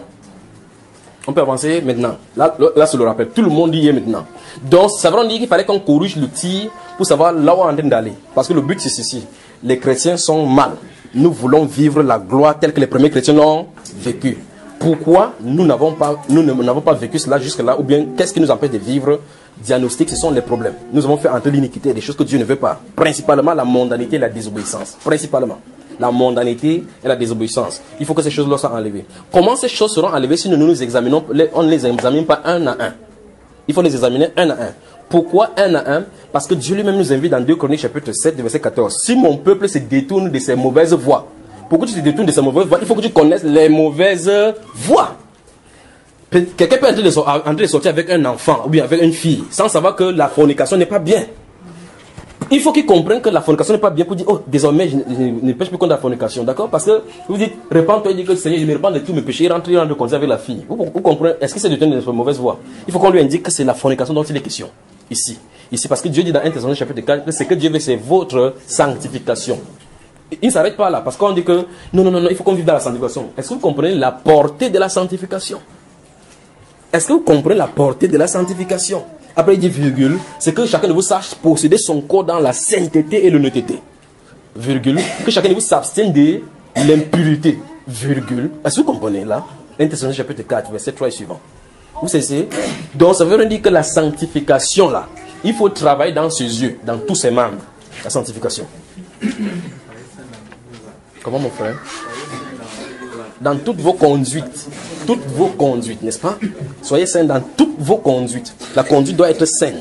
On peut avancer maintenant. Là c'est le rappel. Tout le monde y est maintenant. Donc, ça veut dire qu'il fallait qu'on corrige le tir pour savoir là où on est en train d'aller. Parce que le but, c'est ceci. Les chrétiens sont mal. Nous voulons vivre la gloire telle que les premiers chrétiens l'ont vécu. Pourquoi nous n'avons pas vécu cela jusque-là? Ou bien, qu'est-ce qui nous empêche de vivre? Diagnostic, ce sont les problèmes. Nous avons fait entrer l'iniquité, des choses que Dieu ne veut pas. Principalement la mondanité et la désobéissance. Principalement. La mondanité et la désobéissance. Il faut que ces choses-là soient enlevées. Comment ces choses seront enlevées si nous nous examinons, on ne les examine pas un à un? Il faut les examiner un à un. Pourquoi un à un? Parce que Dieu lui-même nous invite dans 2 Chroniques chapitre 7, verset 14. Si mon peuple se détourne de ses mauvaises voies, pour que tu te détournes de ses mauvaises voies, il faut que tu connaisses les mauvaises voies. Quelqu'un peut entrer de sortir avec un enfant ou bien avec une fille sans savoir que la fornication n'est pas bien. Il faut qu'ils comprennent que la fornication n'est pas bien pour dire, oh, désormais, je ne pêche plus contre la fornication, d'accord? Parce que vous dites, répands-toi et dis que Seigneur, je me répands de tous mes péchés, rentre en compte avec la fille. Vous comprenez? Est-ce que c'est de tenir de mauvaise voie? Il faut qu'on lui indique que c'est la fornication dont il est question. Ici, parce que Dieu dit dans 1 Thessaloniciens chapitre 4 que c'est que Dieu veut, c'est votre sanctification. Il ne s'arrête pas là, parce qu'on dit que non, il faut qu'on vive dans la sanctification. Est-ce que vous comprenez la portée de la sanctification? Est-ce que vous comprenez la portée de la sanctification? Après il dit virgule, c'est que chacun de vous sache posséder son corps dans la sainteté et l'honnêteté. Virgule, que chacun de vous s'abstienne de l'impureté. Virgule. Est-ce que vous comprenez là? 1 Thessaloniciens chapitre 4, verset 3 et suivant. Vous savez? Donc ça veut dire que la sanctification là, il faut travailler dans ses yeux, dans tous ses membres. La sanctification. Comment mon frère? Dans toutes vos conduites. Toutes vos conduites, n'est-ce pas? Soyez saints dans toutes vos conduites. La conduite doit être saine.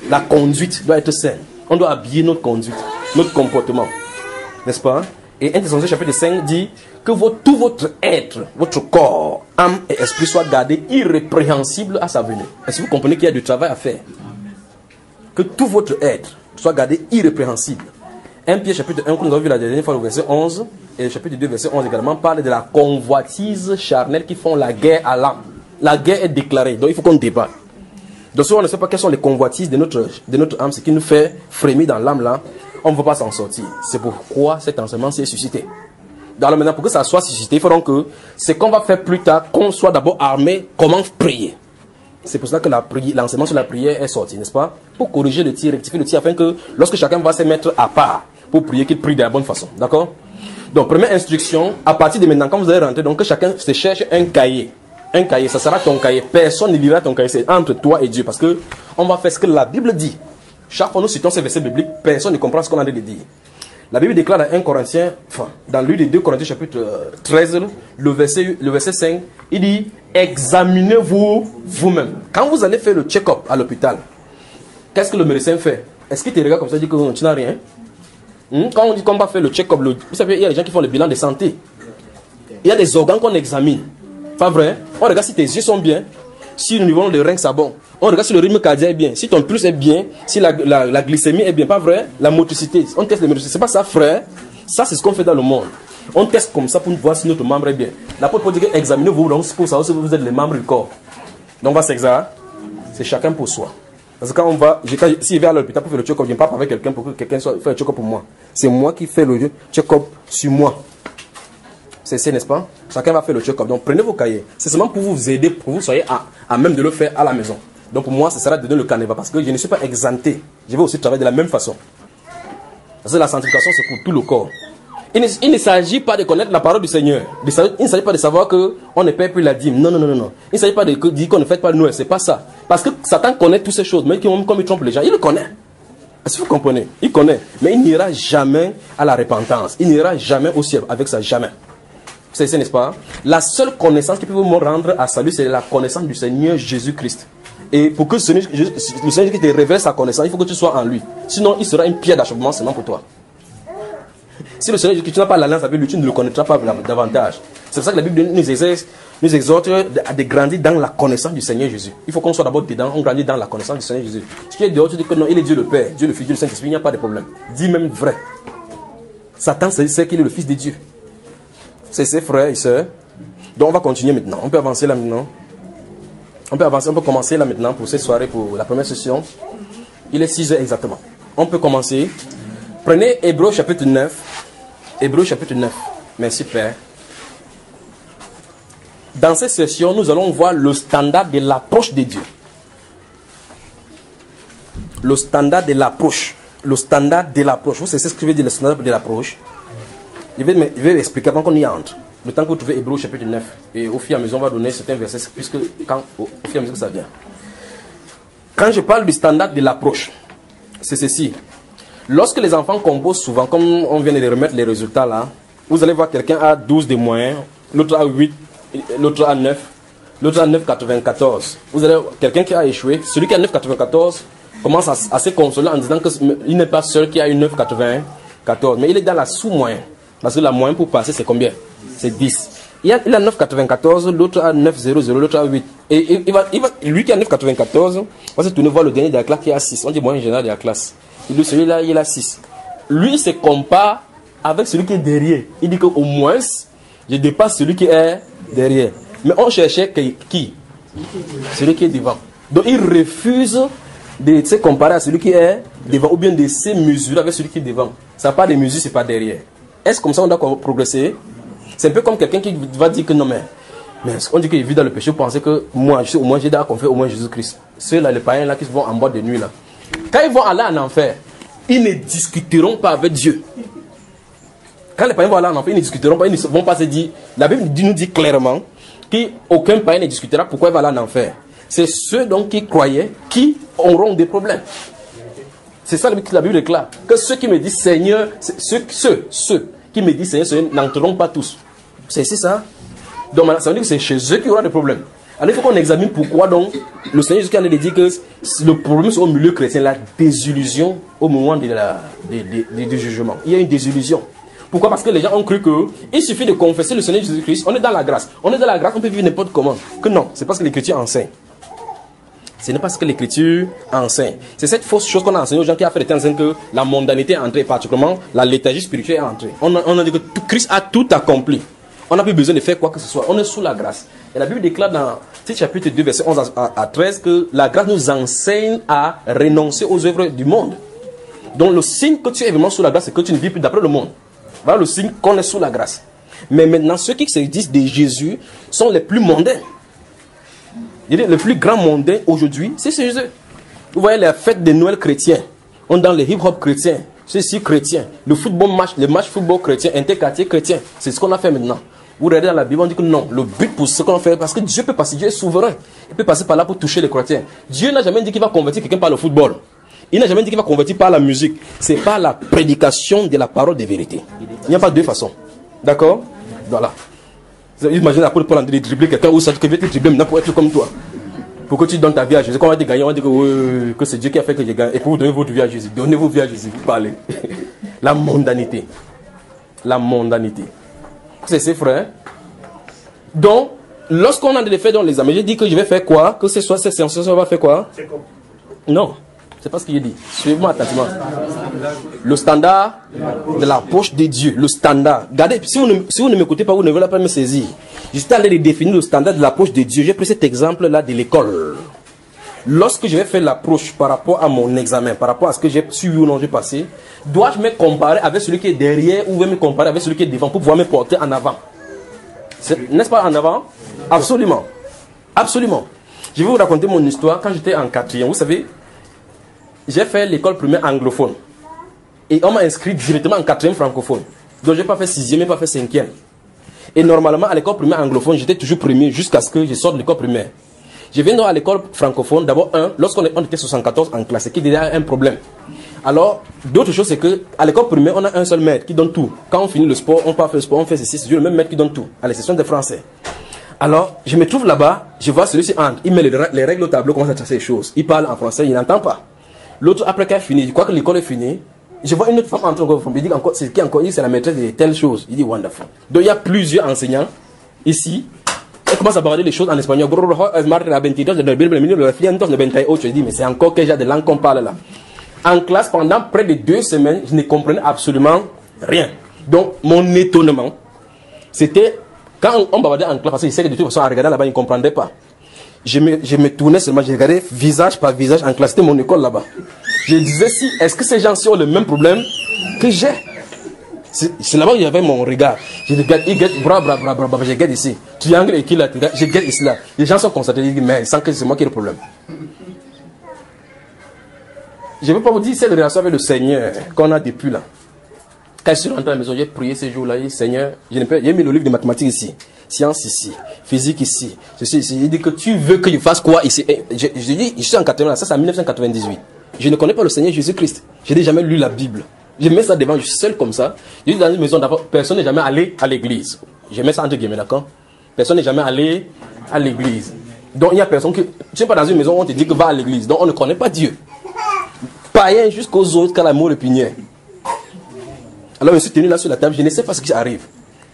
La conduite doit être saine. On doit habiller notre conduite, notre comportement. N'est-ce pas? Et 1 Thessaloniciens chapitre 5 dit que tout votre être, votre corps, âme et esprit soient gardés irrépréhensibles à sa venue. Est-ce que vous comprenez qu'il y a du travail à faire? Que tout votre être soit gardé irrépréhensible. 1 Pierre chapitre 1, que nous avons vu la dernière fois, le verset 11, et le chapitre 2, verset 11 également, parle de la convoitise charnelle qui font la guerre à l'âme. La guerre est déclarée, donc il faut qu'on débatte. Donc si on ne sait pas quelles sont les convoitises de notre âme, ce qui nous fait frémir dans l'âme là, on ne va pas s'en sortir. C'est pourquoi cet enseignement s'est suscité. Alors maintenant, pour que ça soit suscité, il faudra que ce qu'on va faire plus tard, qu'on soit d'abord armé, comment prier. C'est pour cela que l'enseignement sur la prière est sorti, n'est-ce pas? Pour corriger le tir, rectifier le tir, afin que lorsque chacun va se mettre à part pour prier, qu'il prie de la bonne façon. D'accord? Donc, première instruction, à partir de maintenant, quand vous allez rentrer, donc que chacun se cherche un cahier. Un cahier, ça sera ton cahier. Personne ne lira ton cahier, c'est entre toi et Dieu. Parce que on va faire ce que la Bible dit. Chaque fois que nous citons ces versets bibliques, personne ne comprend ce qu'on a dit de dire. La Bible déclare dans 1 Corinthiens, enfin, dans l'une des 2 Corinthiens chapitre 13, le verset 5, il dit, examinez-vous vous-même. Quand vous allez faire le check-up à l'hôpital, qu'est-ce que le médecin fait? Est-ce qu'il te regarde comme ça et dit que tu n'as rien? Quand on dit qu'on va faire le check-up, vous savez, il y a des gens qui font le bilan de santé. Il y a des organes qu'on examine. Pas vrai? On regarde si tes yeux sont bien, si le niveau de rein ça bon. On regarde si le rythme cardiaque est bien, si ton pulse est bien, si la glycémie est bien. Pas vrai? La motricité. On teste les motricités. C'est pas ça, frère. Ça, c'est ce qu'on fait dans le monde. On teste comme ça pour voir si notre membre est bien. L'apôtre Paul dit que examinez-vous donc pour savoir si vous êtes les membres du corps. Donc on va s'examiner. C'est chacun pour soi. Parce que quand on va, si je vais à l'hôpital pour faire le check-up, je ne parle pas avec quelqu'un pour que quelqu'un fasse le check-up pour moi. C'est moi qui fais le check-up sur moi. C'est n'est-ce pas? Chacun va faire le check-up. Donc prenez vos cahiers. C'est seulement pour vous aider, pour que vous soyez à même de le faire à la maison. Donc pour moi, ce sera de donner le canevas parce que je ne suis pas exempté. Je vais aussi travailler de la même façon. Parce que la sanctification, c'est pour tout le corps. Il ne s'agit pas de connaître la parole du Seigneur. Il ne s'agit pas de savoir qu'on ne paie plus la dîme. Non, non, non, non. Il ne s'agit pas de dire qu'on ne fait pas de Noël. C'est pas ça. Parce que Satan connaît toutes ces choses. Mais comme il trompe les gens, il le connaît. Est-ce que vous comprenez? Il connaît. Mais il n'ira jamais à la repentance. Il n'ira jamais au ciel avec ça. Jamais. C'est ça, n'est-ce pas? La seule connaissance qui peut vous rendre à salut, c'est la connaissance du Seigneur Jésus-Christ. Et pour que le Seigneur qui te révèle sa connaissance, il faut que tu sois en lui. Sinon, il sera une pierre d'achoppement seulement pour toi. Si le Seigneur, tu n'as pas l'alliance avec lui, tu ne le connaîtras pas davantage. C'est pour ça que la Bible nous exhorte de grandir dans la connaissance du Seigneur Jésus. Il faut qu'on soit d'abord dedans, on grandit dans la connaissance du Seigneur Jésus. Si tu es dehors, tu dis que non, il est Dieu le Père, Dieu le Fils, Dieu le Saint-Esprit, il n'y a pas de problème. Dis même vrai. Satan sait qu'il est le Fils de Dieu. C'est ses frères et sœurs. Donc on va continuer maintenant. On peut avancer là maintenant. On peut commencer là maintenant pour cette soirée, pour la première session. Il est 6 heures exactement. On peut commencer. Prenez Hébreux chapitre 9. Hébreux chapitre 9. Merci Père. Dans cette session, nous allons voir le standard de l'approche de Dieu. Le standard de l'approche. Le standard de l'approche. Vous savez ce que je veux dire, le standard de l'approche? Je vais expliquer avant qu'on y entre. Le temps que vous trouvez Hébreux chapitre 9. Et au fur et à mesure, on va donner certains versets, puisque au fur et à mesure que ça vient. Quand je parle du standard de l'approche, c'est ceci. Lorsque les enfants composent souvent, comme on vient de remettre les résultats là, vous allez voir quelqu'un a 12 de moyens, l'autre a 8, l'autre a 9, l'autre a 9,94. Vous avez quelqu'un qui a échoué. Celui qui a 9,94 commence à se consoler en disant qu'il n'est pas seul qui a eu 9,94. Mais il est dans la sous-moyenne. Parce que la moyenne pour passer, c'est combien? C'est 10. Il a 9,94, l'autre a 9,00, l'autre a 8. Et lui qui a 9,94 va se tourner voir le dernier de la classe qui a 6. On dit moyenne générale de la classe. Celui-là, il a 6. Lui, il se compare avec celui qui est derrière. Il dit qu'au moins, je dépasse celui qui est derrière. Mais on cherchait qui? Celui qui est devant. Donc il refuse de se comparer à celui qui est devant ou bien de se mesurer avec celui qui est devant. Ça n'a pas de mesure, c'est pas derrière. Est-ce comme ça on doit progresser? C'est un peu comme quelqu'un qui va dire que non, mais on dit qu'il vit dans le péché, penser que moi, au moins j'ai d'avoir confié au moins Jésus-Christ. Ceux-là, les païens là qui vont en boîte de nuit là. Quand ils vont aller en enfer, ils ne discuteront pas avec Dieu. Quand les païens vont aller en enfer, ils ne discuteront pas, ils ne vont pas se dire. La Bible nous dit clairement qu'aucun païen ne discutera pourquoi il va aller en enfer. C'est ceux donc qui croyaient qui auront des problèmes. C'est ça la Bible déclare. Que ceux qui me disent Seigneur, ceux qui me disent Seigneur, n'entreront pas tous. C'est ça. Donc ça veut dire que c'est chez eux qu'il y aura des problèmes. Alors il faut qu'on examine pourquoi donc le Seigneur Jésus qui dit que le problème c'est au milieu chrétien, la désillusion au moment du jugement. Il y a une désillusion. Pourquoi? Parce que les gens ont cru qu'il suffit de confesser le Seigneur Jésus-Christ, on est dans la grâce. On est dans la grâce, on peut vivre n'importe comment. Que non, c'est parce que les chrétiens enseignent. Ce n'est pas ce que l'écriture enseigne. C'est cette fausse chose qu'on a enseignée aux gens qui a fait le temps que la mondanité est entrée, particulièrement la léthargie spirituelle est entrée. On a dit que Christ a tout accompli. On n'a plus besoin de faire quoi que ce soit. On est sous la grâce. Et la Bible déclare dans chapitre 2, verset 11 à 13 que la grâce nous enseigne à renoncer aux œuvres du monde. Donc le signe que tu es vraiment sous la grâce, c'est que tu ne vis plus d'après le monde. Voilà le signe qu'on est sous la grâce. Mais maintenant, ceux qui se disent de Jésus sont les plus mondains. Le plus grand mondain aujourd'hui, c'est Jésus. Vous voyez les fêtes de Noël chrétiens. On est dans les hip-hop chrétiens. Ceci chrétien. Le football match, les matchs football chrétien, interquartier chrétien. C'est ce qu'on a fait maintenant. Vous regardez dans la Bible, on dit que non. Le but pour ce qu'on fait, parce que Dieu peut passer, Dieu est souverain. Il peut passer par là pour toucher les chrétiens. Dieu n'a jamais dit qu'il va convertir quelqu'un par le football. Il n'a jamais dit qu'il va convertir par la musique. C'est par la prédication de la parole de vérité. Il n'y a pas deux façons. D'accord? Voilà. Imagine après pour dribbler quelqu'un ou ça que veut te dribbler maintenant pour être comme toi. Pour que tu donnes ta vie à Jésus. Quand on va te gagner, on va dire que c'est Dieu qui a fait que j'ai gagné. Et pour vous donner votre vie à Jésus. Donnez vos vies à Jésus. Vous parlez. La mondanité. La mondanité. C'est frère. Donc, lorsqu'on a des faits dans l'examen, j'ai dit que je vais faire quoi? Que ce soit cette séance, on va faire quoi? Non. C'est pas ce que j'ai dit. Suivez-moi attentivement. Le standard de la poche de Dieu. Le standard. Regardez, si vous ne m'écoutez pas, vous ne voulez pas me saisir. J'étais allé définir le standard de la poche de Dieu. J'ai pris cet exemple-là de l'école. Lorsque je vais faire l'approche par rapport à mon examen, par rapport à ce que j'ai suivi ou non j'ai passé, dois-je me comparer avec celui qui est derrière ou me comparer avec celui qui est devant pour pouvoir me porter en avant? N'est-ce pas en avant? Absolument. Absolument. Je vais vous raconter mon histoire quand j'étais en 4e. Vous savez, j'ai fait l'école primaire anglophone. Et on m'a inscrit directement en 4e francophone. Donc je n'ai pas fait 6e, je n'ai pas fait 5e. Et normalement, à l'école primaire anglophone, j'étais toujours premier jusqu'à ce que je sorte de l'école primaire. Je viens donc à l'école francophone, d'abord lorsqu'on était 74 en classe, c'est qu'il y a un problème. Alors, d'autres choses, c'est qu'à l'école primaire, on a un seul maître qui donne tout. Quand on finit le sport, on part faire le sport, on fait ceci, c'est le même maître qui donne tout, à l'exception des Français. Alors, je me trouve là-bas, je vois celui-ci entre, il met les règles au tableau, commence à tracer les choses. Il parle en français, il n'entend pas. L'autre, après qu'elle finit, je crois que l'école est finie, je vois une autre femme entrer encore, il dit encore, c'est qui encore, c'est la maîtresse de telle chose. Il dit wonderful. Donc il y a plusieurs enseignants ici. Elle commence à parler les choses en espagnol. Je dis, mais c'est encore quel genre de langue qu'on parle là. En classe, pendant près de 2 semaines, je ne comprenais absolument rien. Donc mon étonnement, c'était quand on bavardait en classe, parce que je sais que de toute façon, en regardant là-bas, ils ne comprenaient pas. Je me tournais seulement, je regardais visage par visage en classe, c'était mon école là-bas. Je disais, est-ce que ces gens-ci ont le même problème que j'ai? C'est là-bas où il y avait mon regard. Je regarde, il regarde, je regarde ici. Triangle et qui là, je regarde ici là. Les gens sont constatés, ils disent, mais sans que c'est moi qui ai le problème. Je ne veux pas vous dire cette relation avec le Seigneur qu'on a depuis là. Quand je suis rentré à la maison, j'ai prié ces jours-là, Seigneur, j'ai mis le livre de mathématiques ici, sciences ici, physique ici, ceci ici. Il dit que tu veux que je fasse quoi ici? Je dis, je suis en 80, ça c'est en 1998. Je ne connais pas le Seigneur Jésus-Christ. Je n'ai jamais lu la Bible. Je mets ça devant, je suis seul comme ça. Je dis dans une maison d'abord, personne n'est jamais allé à l'église. Je mets ça entre guillemets, d'accord? Personne n'est jamais allé à l'église. Donc il n'y a personne qui. Tu n'es pas dans une maison où on te dit que va à l'église. Donc on ne connaît pas Dieu. Païen jusqu'aux autres, quand l'amour le pignet. Alors je me suis tenu là sur la table, je ne sais pas ce qui arrive.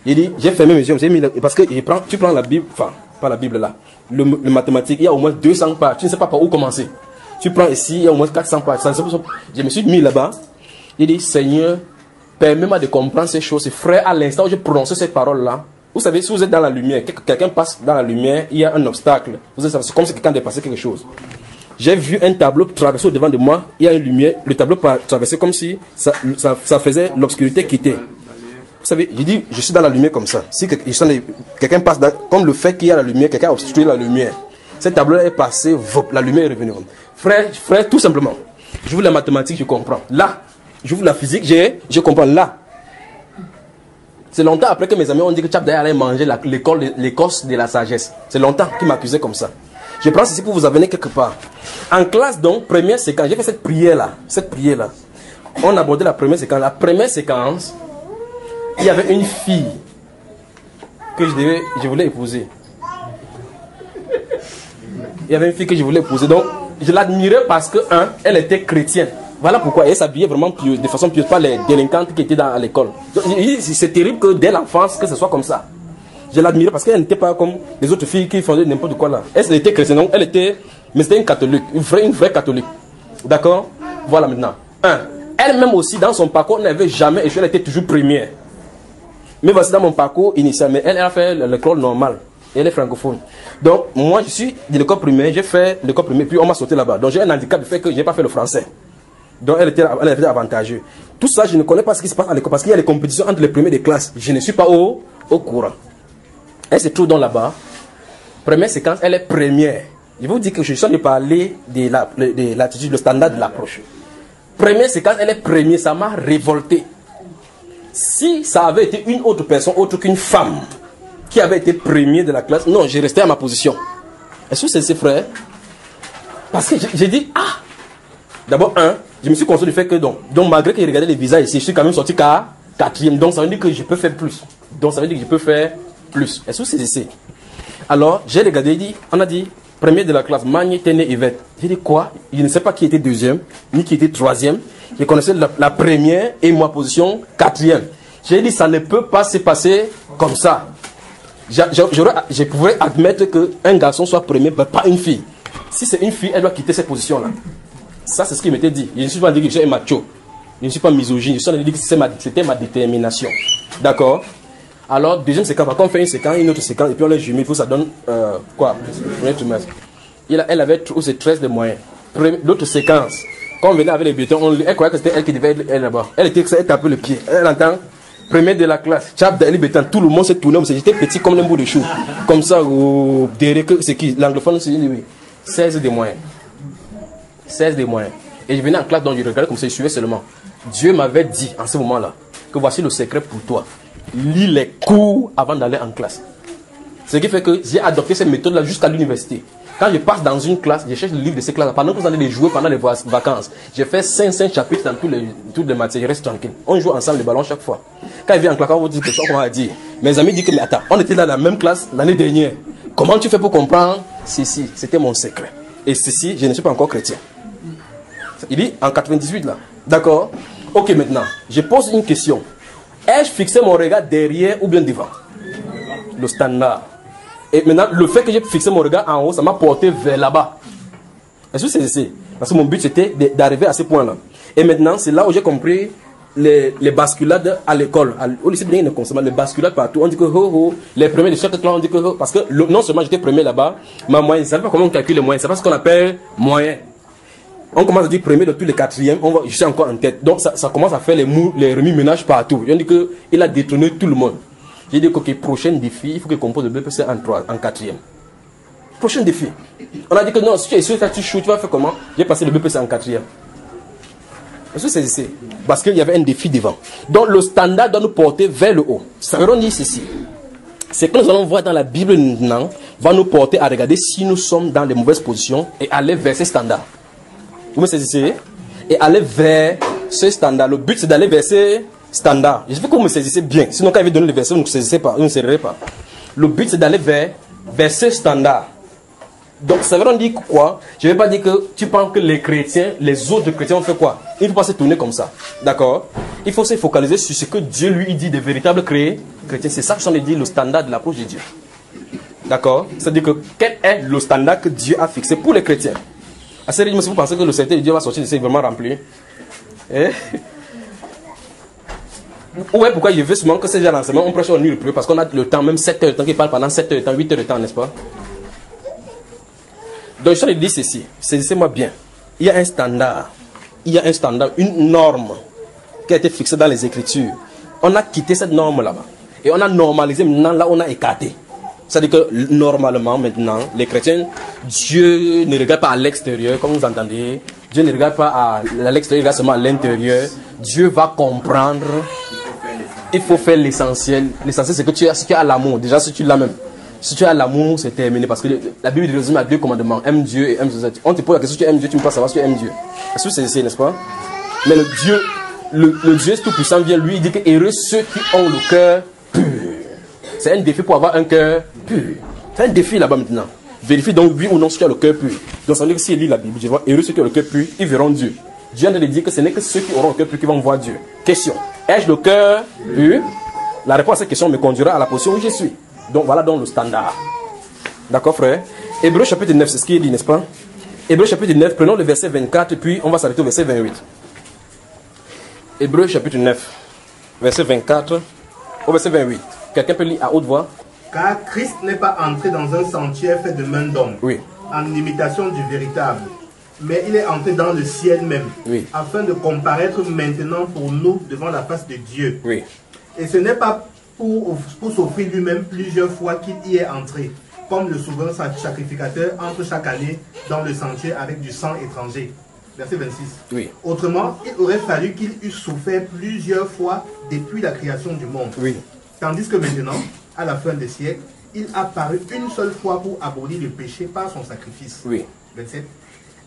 Il dit, j'ai fermé mes yeux, parce que tu prends la Bible, enfin, pas la Bible là, le mathématique, il y a au moins 200 pages, tu ne sais pas par où commencer. Tu prends ici, il y a au moins 400 pages. Je me suis mis là-bas, il dit, Seigneur, permets-moi de comprendre ces choses. Frère, à l'instant où je prononce ces paroles-là, vous savez, si vous êtes dans la lumière, quelqu'un passe dans la lumière, il y a un obstacle. C'est comme si quelqu'un dépassait quelque chose. J'ai vu un tableau traverser au devant de moi, il y a une lumière, le tableau traversait comme si ça faisait l'obscurité quitter. Vous savez, je dis, je suis dans la lumière comme ça. Si quelqu'un passe, comme le fait qu'il y a la lumière, quelqu'un a obstrué la lumière. Ce tableau est passé, la lumière est revenue. Frère, tout simplement. Je vous la mathématique, je comprends. Là, je vous la physique, je comprends. Là. C'est longtemps après que mes amis ont dit que Tchapdaï allait manger l'écorce de la sagesse. C'est longtemps qu'ils m'accusaient comme ça. Je prends ceci pour vous amener quelque part. En classe, donc, première séquence, j'ai fait cette prière-là. On abordait la première séquence. La première séquence, il y avait une fille que je voulais épouser. Il y avait une fille que je voulais épouser. Donc, je l'admirais parce que, elle était chrétienne. Voilà pourquoi elle s'habillait vraiment de façon pieuse, pas les délinquantes qui étaient à l'école. C'est terrible que dès l'enfance, que ce soit comme ça. Je l'admirais parce qu'elle n'était pas comme les autres filles qui faisaient n'importe quoi là. Elle était chrétienne, donc elle était Mais c'était une catholique, une vraie catholique. D'accord? Voilà maintenant. Elle-même aussi, dans son parcours, n'avait jamais échoué, elle était toujours première. Mais voici dans mon parcours initial. Mais elle a fait l'école normale. Elle est francophone. Donc, moi, je suis de l'école primaire, j'ai fait l'école primaire, puis on m'a sauté là-bas. Donc, j'ai un handicap du fait que je n'ai pas fait le français. Donc, elle était avantageuse. Tout ça, je ne connais pas ce qui se passe à l'école, parce qu'il y a les compétitions entre les premiers des classes. Je ne suis pas au courant. Elle se trouve donc là-bas. Première séquence, elle est première. Je vous dis que je suis en train de parler de l'attitude, le standard de l'approche. Première séquence, elle est première, ça m'a révolté. Si ça avait été une autre personne, autre qu'une femme, qui avait été premier de la classe, non, j'ai resté à ma position. Est-ce que c'est ses frères? Parce que j'ai dit, d'abord, je me suis conscient du fait que, donc malgré que j'ai regardé les visages ici, je suis quand même sorti quatrième, donc ça veut dire que je peux faire plus. Donc ça veut dire que je peux faire plus. Est-ce que c'est ici? Alors, j'ai regardé, on a dit, premier de la classe, Magne, Téné, Yvette. J'ai dit quoi? Je ne sais pas qui était deuxième, ni qui était troisième. Je connaissais la première et ma position quatrième. J'ai dit, ça ne peut pas se passer comme ça. Je pourrais admettre qu'un garçon soit premier, mais pas une fille. Si c'est une fille, elle doit quitter cette position-là. Ça, c'est ce qu'il m'était dit. Je ne suis pas dit que j'ai un macho. Je ne suis pas misogyne. Je suis en train de dire que c'était ma détermination. D'accord? Alors, deuxième séquence, quand on fait une séquence, une autre séquence, et puis on les jumelé, ça donne quoi? Premier trimestre. Elle avait tous 13 de moyens. L'autre séquence, quand on venait avec les bulletins, elle croyait que c'était elle qui devait être là-bas. Elle tapait le pied. Elle entend, premier de la classe, chap de bulletin, tout le monde s'est tourné. J'étais petit comme un bout de chou. Comme ça, derrière, c'est qui? L'anglophone, c'est lui. 16 de moyens. 16 de moyens. Et je venais en classe, donc je regardais comme ça, je suivais seulement. Dieu m'avait dit, en ce moment-là, que voici le secret pour toi. Lis les cours avant d'aller en classe. Ce qui fait que j'ai adopté cette méthode-là jusqu'à l'université. Quand je passe dans une classe, je cherche le livre de ces classes. Pendant que vous allez les jouer pendant les vacances, j'ai fait 5 chapitres dans toutes les matières. Je reste tranquille. On joue ensemble les ballons chaque fois. Quand il vient en classe, on vous dit quelque chose, on va dire. Mes amis disent que, mais attends, on était dans la même classe l'année dernière. Comment tu fais pour comprendre? Si, c'était mon secret. Et ceci, je ne suis pas encore chrétien. Il dit en 98 là. D'accord? Ok, maintenant, je pose une question. Ai-je fixé mon regard derrière ou bien devant? Le standard. Et maintenant, le fait que j'ai fixé mon regard en haut, ça m'a porté vers là-bas. Est-ce que c'est? Parce que mon but c'était d'arriver à ce point-là. Et maintenant, c'est là où j'ai compris les basculades à l'école. Au lycée, bien, les basculades partout. On dit que les premiers de chaque classe, on dit que parce que non seulement j'étais premier là-bas, ma moyenne, je ne savais pas comment on calcule les moyens. C'est pas ce qu'on appelle moyen. On commence à dire premier de tous les quatrièmes, je suis encore en tête. Donc ça commence à faire les remue-ménages partout. On dit qu'il a détrôné tout le monde. J'ai dit que prochain défi, il faut qu'il compose le BPC en quatrième. Prochain défi. On a dit que non, si tu es sûr que tu joues, tu vas faire comment? J'ai passé le BPC en quatrième. Est-ce que c'est parce qu'il y avait un défi devant. Donc le standard doit nous porter vers le haut. Ça veut dire ceci. Ce que nous allons voir dans la Bible maintenant va nous porter à regarder si nous sommes dans les mauvaises positions et aller vers ces standards. Vous me saisissez? Et aller vers ce standard. Le but c'est d'aller vers ces standards. Je veux que vous me saisissez bien. Sinon quand il veut donner les versets, vous ne saisissez pas, vous ne serrez pas. Le but c'est d'aller vers ce standard. Donc ça veut dire quoi? Je ne vais pas dire que tu penses que les chrétiens, les autres chrétiens ont fait quoi? Il ne faut pas se tourner comme ça. D'accord? Il faut se focaliser sur ce que Dieu lui dit des véritables chrétiens. C'est ça que je suis en train de dire, le standard de l'approche de Dieu. D'accord? C'est-à-dire que quel est le standard que Dieu a fixé pour les chrétiens? À ce rythme, si vous pensez que le certain de Dieu va sortir de c'est vraiment rempli. Ouais, pourquoi je veux seulement que ces gens d'enseignement, on prêche au nuit le plus, parce qu'on a le temps, même 7 heures de temps, qui parle pendant 7 heures de temps, 8 heures de temps, n'est-ce pas? Donc, je suis en train de dire ceci, saisissez-moi bien. Il y a un standard, une norme qui a été fixée dans les Écritures. On a quitté cette norme là-bas. Et on a normalisé maintenant, là on a écarté. C'est-à-dire que normalement, maintenant, les chrétiens, Dieu ne regarde pas à l'extérieur, comme vous entendez. Dieu ne regarde pas à l'extérieur, il regarde seulement à l'intérieur. Dieu va comprendre. Il faut faire l'essentiel. L'essentiel, c'est que si tu as l'amour, déjà si tu l'as même. Si tu as l'amour, c'est terminé. Parce que la Bible résume à 2 commandements. Aime Dieu et aime société. On te pose la question si tu aimes Dieu, tu ne peux pas savoir si tu aimes Dieu. Est-ce que c'est n'est-ce pas? Mais le Dieu tout-puissant vient, lui, il dit que heureux ceux qui ont le cœur pur. C'est un défi pour avoir un cœur pur. C'est un défi là-bas maintenant. Vérifie donc oui ou non si tu as le cœur pur. Donc ça veut dire que s'il lit la Bible, je vois heureux ceux qui ont le cœur pur, ils verront Dieu. Dieu vient de dire que ce n'est que ceux qui auront le cœur pur qui vont voir Dieu. Question. Ai-je le cœur pur? La réponse à cette question me conduira à la position où je suis. Donc voilà donc le standard. D'accord frère? Hébreux chapitre 9, c'est ce qu'il dit, n'est-ce pas? Hébreux chapitre 9, prenons le verset 24, puis on va s'arrêter au verset 28. Hébreux chapitre 9, verset 24 au verset 28. Quelqu'un peut lire à haute voix? Car Christ n'est pas entré dans un sentier fait de main d'homme, Oui. en imitation du véritable, mais il est entré dans le ciel même, Oui. afin de comparaître maintenant pour nous devant la face de Dieu. Oui. Et ce n'est pas pour s'offrir lui-même plusieurs fois qu'il y est entré, comme le souverain sacrificateur entre chaque année dans le sentier avec du sang étranger. Verset 26. Oui. Autrement, il aurait fallu qu'il eût souffert plusieurs fois depuis la création du monde. Oui. Tandis que maintenant, à la fin des siècles, il apparut une seule fois pour abolir le péché par son sacrifice. Oui. 27.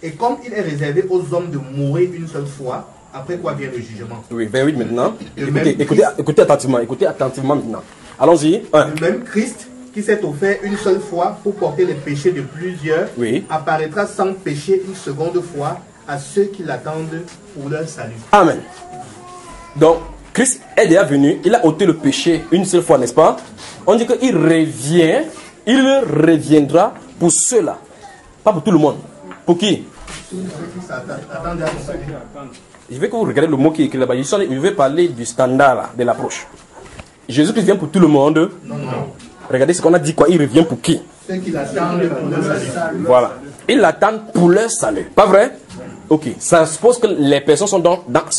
Et comme il est réservé aux hommes de mourir une seule fois, après quoi vient le jugement. Oui, 28 maintenant. Le même Écoutez attentivement maintenant. Allons-y. Le même Christ qui s'est offert une seule fois pour porter les péchés de plusieurs, Oui. apparaîtra sans péché une seconde fois à ceux qui l'attendent pour leur salut. Amen. Donc, Christ est déjà venu, il a ôté le péché une seule fois, n'est-ce pas? On dit qu'il revient, il reviendra pour ceux-là. Pas pour tout le monde. Pour qui? Attendez à son salut. Je veux que vous regardiez le mot qui est écrit là-bas. Je vais parler du standard là, de l'approche. Jésus-Christ vient pour tout le monde. Non, non. Regardez ce qu'on a dit, quoi. Il revient pour qui? Ceux qui l'attendent pour leur salut. Voilà. Ils l'attendent pour leur salut. Pas vrai? Ok. Ça suppose que les personnes sont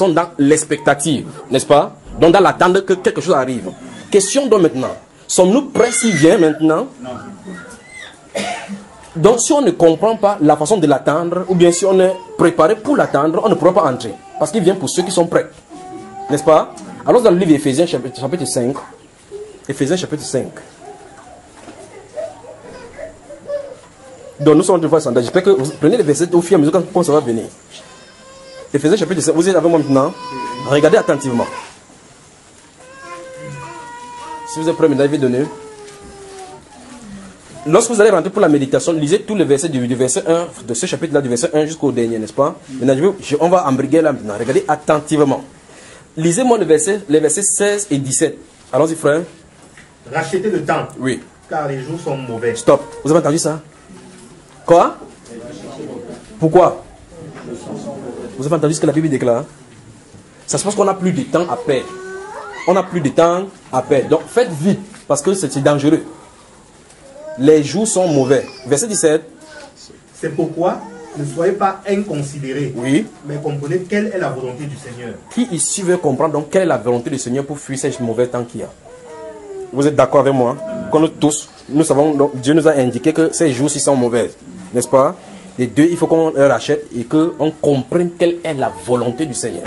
dans l'expectative, n'est-ce pas? Donc dans l'attente que quelque chose arrive. Question donc maintenant. Sommes-nous prêts s'il vient maintenant? Non. Donc si on ne comprend pas la façon de l'attendre, ou bien si on est préparé pour l'attendre, on ne pourra pas entrer. Parce qu'il vient pour ceux qui sont prêts. N'est-ce pas? Alors dans le livre Éphésiens chapitre 5. Éphésiens chapitre 5. Donc nous sommes en train de voir le sondage. J'espère que vous prenez les versets au fur et à mesure quand ça va venir. Éphésiens chapitre 5. Vous êtes avec moi maintenant? Regardez attentivement. Si vous êtes prêts maintenant, je vais donner. Lorsque vous allez rentrer pour la méditation, lisez tous les versets du verset 1, de ce chapitre-là, du verset 1 jusqu'au dernier, n'est-ce pas? Maintenant, on va embriguer là maintenant. Regardez attentivement. Lisez-moi les versets 16 et 17. Allons-y, frère. Rachetez le temps. Oui. Car les jours sont mauvais. Stop. Vous avez entendu ça? Quoi? Pourquoi? Vous avez entendu ce que la Bible déclare? Ça se passe qu'on n'a plus de temps à perdre. On n'a plus de temps à perdre. Donc faites vite, parce que c'est dangereux. Les jours sont mauvais. Verset 17. C'est pourquoi ne soyez pas inconsidérés, Oui. mais comprenez quelle est la volonté du Seigneur. Qui ici veut comprendre donc quelle est la volonté du Seigneur pour fuir ces mauvais temps qu'il y a? Vous êtes d'accord avec moi? Quand nous tous, nous savons, donc, Dieu nous a indiqué que ces jours-ci sont mauvais. N'est-ce pas? Les deux, il faut qu'on les rachète et qu'on comprenne quelle est la volonté du Seigneur.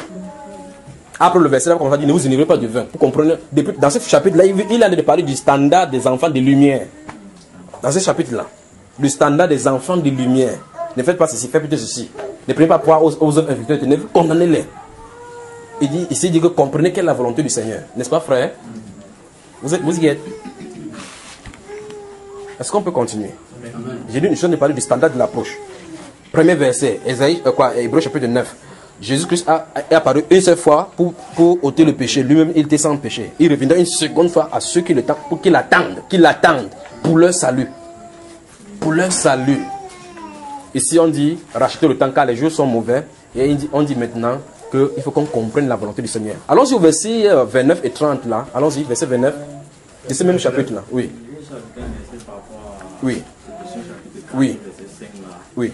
Après le verset là, on va dire ne vous énervez pas du vin. Pour comprendre, dans ce chapitre-là, il a de parler du standard des enfants de lumière. Dans ce chapitre-là, le standard des enfants de lumière. Ne faites pas ceci, faites plutôt ceci. Ne prenez pas poids aux œuvres infructueuses, ne condamnez-les. Ici, il dit que comprenez quelle est la volonté du Seigneur. N'est-ce pas, frère? Vous y êtes? Est-ce qu'on peut continuer? J'ai dit une chose de parler du standard de l'approche. Premier verset, Hébreux chapitre 9. Jésus-Christ est apparu une seule fois pour ôter le péché. Lui-même, il était sans péché. Il reviendra une seconde fois à ceux qui l'attendent pour leur salut. Pour leur salut. Ici, on dit racheter le temps car les jours sont mauvais. Et on dit maintenant qu'il faut qu'on comprenne la volonté du Seigneur. Allons-y au verset 29 et 30 là. Allons-y, verset 29. De ce même chapitre là. Oui. Oui. Oui. Oui.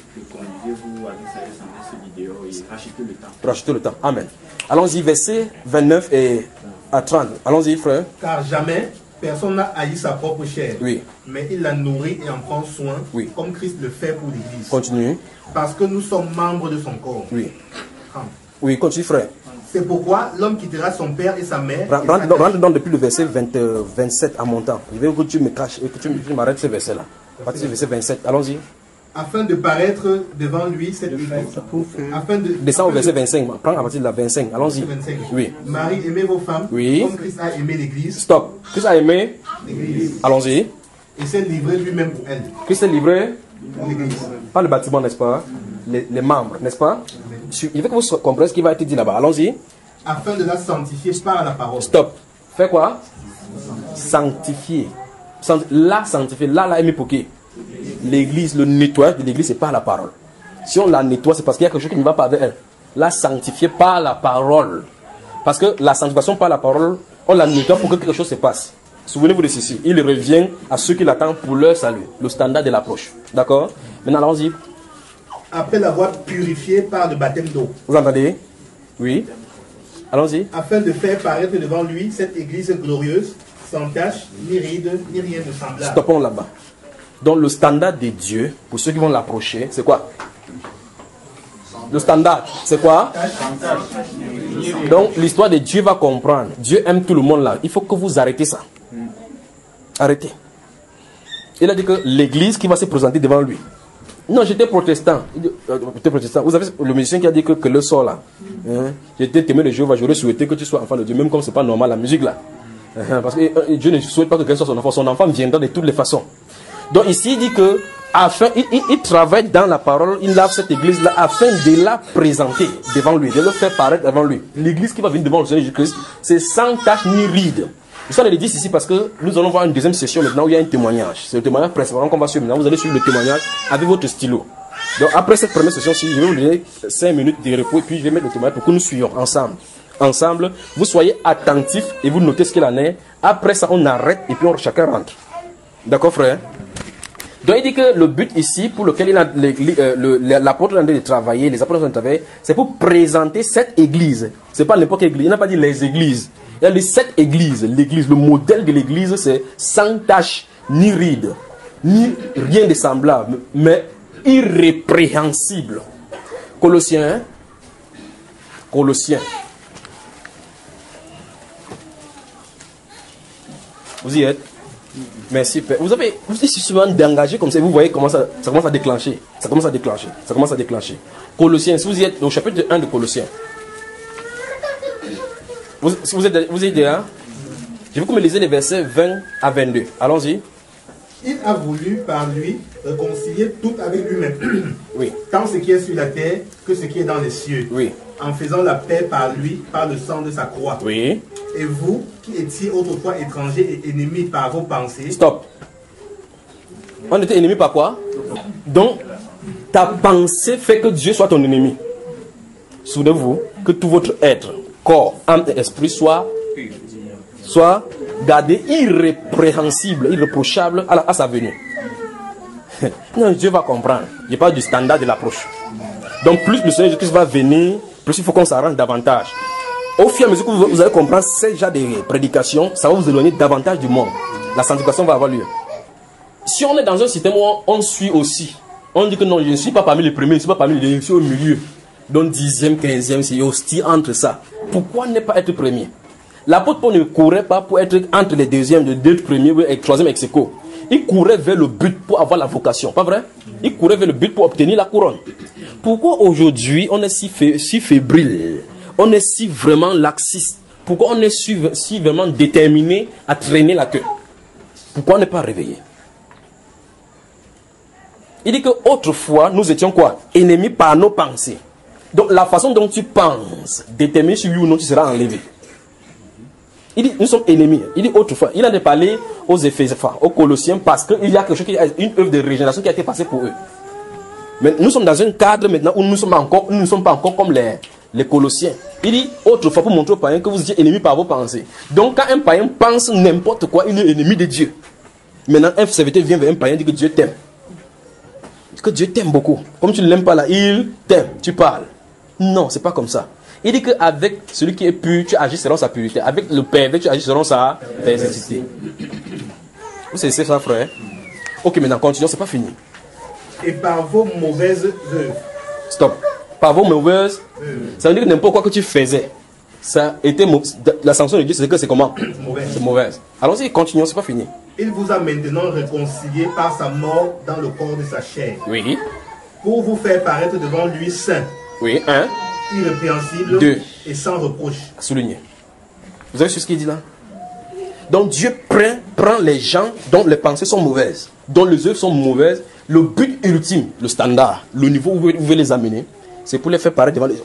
Racheter le temps. Amen. Allons-y, verset 29 et à 30. Allons-y, frère. Car jamais personne n'a haï sa propre chair. Oui. Mais il la nourrit et en prend soin, oui, comme Christ le fait pour l'Église. Continue. Parce que nous sommes membres de son corps. Oui. Oui, continue, frère. C'est pourquoi l'homme quittera son père et sa mère. Rentre donc depuis le verset 27 à mon temps. Je veux que tu me caches et que tu m'arrêtes ce verset-là. À partir du verset 27. Allons-y. Afin de paraître devant lui cette Église. Descends au verset 25. Prends à partir de la 25. Allons-y. Oui. Marie, aimez vos femmes. Oui. Comme Christ a aimé l'Église. Stop. Christ a aimé l'Église. Allons-y. Et s'est livré lui-même pour elle. Christ s'est livré pour l'Église. Pas le bâtiment, n'est-ce pas? Les membres, n'est-ce pas? Il veut que vous compreniez ce qui va être dit là-bas. Allons-y. Afin de la sanctifier par la parole. Stop. Fais quoi? Sanctifier. La sanctifier. Là, est mis pour qui? L'église, le nettoyage de l'église, c'est par la parole. Si on la nettoie, c'est parce qu'il y a quelque chose qui ne va pas avec elle. La sanctifier par la parole. Parce que la sanctification par la parole, on la nettoie pour que quelque chose se passe. Souvenez-vous de ceci. Il revient à ceux qui l'attendent pour leur salut. Le standard de l'approche. D'accord? Maintenant, allons-y. Après l'avoir purifié par le baptême d'eau. Vous entendez? Oui. Allons-y. Afin de faire paraître devant lui cette église glorieuse, sans tache, ni ride, ni rien de semblable. Stoppons là-bas. Donc le standard de Dieu, pour ceux qui vont l'approcher, c'est quoi? Le standard, c'est quoi? Donc l'histoire de Dieu va comprendre. Dieu aime tout le monde là. Il faut que vous arrêtez ça. Arrêtez. Il a dit que l'église qui va se présenter devant lui. Non, j'étais protestant. Vous avez le musicien qui a dit que le sort là. J'étais témoin de Jéhovah. J'aurais souhaité que tu sois enfant de Dieu, même comme c'est pas normal la musique là. Parce que Dieu ne souhaite pas que quelqu'un soit son enfant. Son enfant viendra de toutes les façons. Donc ici, il dit que il travaille dans la parole, il lave cette église-là afin de la présenter devant lui, de le faire paraître devant lui. L'église qui va venir devant le Seigneur Jésus-Christ, c'est sans tache ni ride. Ça, on le dit ici parce que nous allons voir une deuxième session maintenant où il y a un témoignage. C'est le témoignage principal qu'on va suivre maintenant. Vous allez suivre le témoignage avec votre stylo. Donc après cette première session-ci, je vais vous donner 5 minutes de repos et puis je vais mettre le témoignage pour que nous suivions ensemble. Ensemble, vous soyez attentifs et vous notez ce qu'il en est. Après ça, on arrête et puis chacun rentre. D'accord, frère? Donc il dit que le but ici, pour lequel l'apôtre est en train de travailler, les apôtres sont en train de travailler, c'est pour présenter cette église. C'est pas n'importe quelle église. Il n'a pas dit les églises. Il a dit cette église. L'église, le modèle de l'église, c'est sans tache, ni ride, ni rien de semblable, mais irrépréhensible. Colossiens. Colossiens. Vous y êtes? Merci Père. Vous êtes suffisamment d'engagé comme ça, vous voyez comment ça commence à déclencher. Ça commence à déclencher. Ça commence à déclencher. Colossiens, si vous y êtes au chapitre 1 de Colossiens. Vous êtes là? Je veux que vous me lisez les versets 20 à 22. Allons-y. Il a voulu par lui réconcilier tout avec lui-même. Oui. Tant ce qui est sur la terre que ce qui est dans les cieux. Oui. En faisant la paix par lui, par le sang de sa croix. Oui. Et vous, qui étiez autrefois étrangers et ennemis par vos pensées. Stop. On était ennemis par quoi? Donc, ta pensée fait que Dieu soit ton ennemi. Souvenez-vous que tout votre être, corps, âme et esprit soit gardé irrépréhensible, irréprochable à sa venue. Non, Dieu va comprendre. Je parle du standard de l'approche. Donc, plus le Seigneur Jésus-Christ va venir, plus il faut qu'on s'arrange davantage. Au fur et à mesure que vous allez comprendre ces genres de prédications, ça va vous éloigner davantage du monde. La sanctification va avoir lieu. Si on est dans un système où on suit aussi, on dit que non, je ne suis pas parmi les premiers, je ne suis pas parmi les derniers, je suis au milieu. Donc 10e, 15e, c'est hostile entre ça. Pourquoi ne pas être premier? L'apôtre Paul ne courait pas pour être entre les deuxièmes, les deux premiers et troisième ex aequo. Il courait vers le but pour avoir la vocation, pas vrai? Il courait vers le but pour obtenir la couronne. Pourquoi aujourd'hui on est si fébrile? On est si vraiment laxiste? Pourquoi on est si vraiment déterminé à traîner la queue? Pourquoi on n'est pas réveillé? Il dit que autrefois nous étions quoi? Ennemis par nos pensées. Donc la façon dont tu penses détermine si oui ou non tu seras enlevé. Il dit nous sommes ennemis. Il dit autrefois. Il en a parlé aux Éphésiens, aux Colossiens, parce qu'il y a quelque chose qui est une œuvre de régénération qui a été passée pour eux. Mais nous sommes dans un cadre maintenant où nous ne sommes pas encore comme les Colossiens. Il dit autrefois pour montrer aux païens que vous étiez ennemis par vos pensées. Donc quand un païen pense n'importe quoi, il est ennemi de Dieu. Maintenant un serviteur vient vers un païen et dit que Dieu t'aime. Que Dieu t'aime beaucoup. Comme tu ne l'aimes pas là, il t'aime. Tu parles. Non, c'est pas comme ça. Il dit qu'avec celui qui est pur, tu agis selon sa pureté. Avec le pervers, tu agis selon sa perversité. Vous savez ça, frère? Ok, maintenant, continuons, c'est pas fini. Et par vos mauvaises œuvres. Stop. Par vos mauvaises œuvres. Ça veut dire que n'importe quoi que tu faisais, ça était la sanction de Dieu, c'est que c'est comment? C'est mauvaise. Allons-y, continuons, c'est pas fini. Il vous a maintenant réconcilié par sa mort dans le corps de sa chair. Oui. Pour vous faire paraître devant lui saint. Oui, un. Irrépréhensible. Deux. Et sans reproche. Souligné. Vous avez vu ce qu'il dit là? Donc Dieu prend les gens dont les pensées sont mauvaises, dont les œuvres sont mauvaises. Le but ultime, le standard, le niveau où vous voulez les amener, c'est pour les faire paraître devant lui.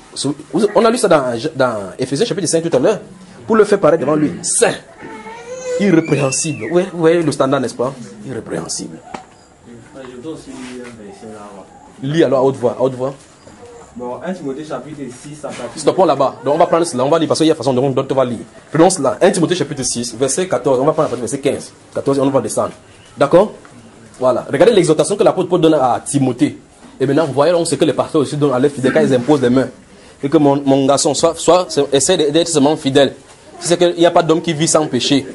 On a lu ça dans Éphésiens chapitre 5 tout à l'heure. Pour le faire paraître devant lui saint. Irrépréhensible. Vous voyez le standard, n'est-ce pas? Irrépréhensible. Je voudrais aussi lire un verset là. Lis alors à haute voix, à haute voix. Bon, 1 Timothée chapitre 6, à partir Stoppons là-bas. Donc on va prendre cela, on va lire parce qu'il y a façon dont on va lire. Prenons cela. 1 Timothée chapitre 6, verset 14. On va prendre verset 15. 14 et on va descendre. D'accord? Voilà. Regardez l'exhortation que l'apôtre Paul donne à Timothée. Et maintenant, vous voyez ce que les pasteurs aussi donnent à leurs fidèles quand ils imposent les mains. Et que mon garçon essaie d'être seulement fidèle. C'est qu'il n'y a pas d'homme qui vit sans péché.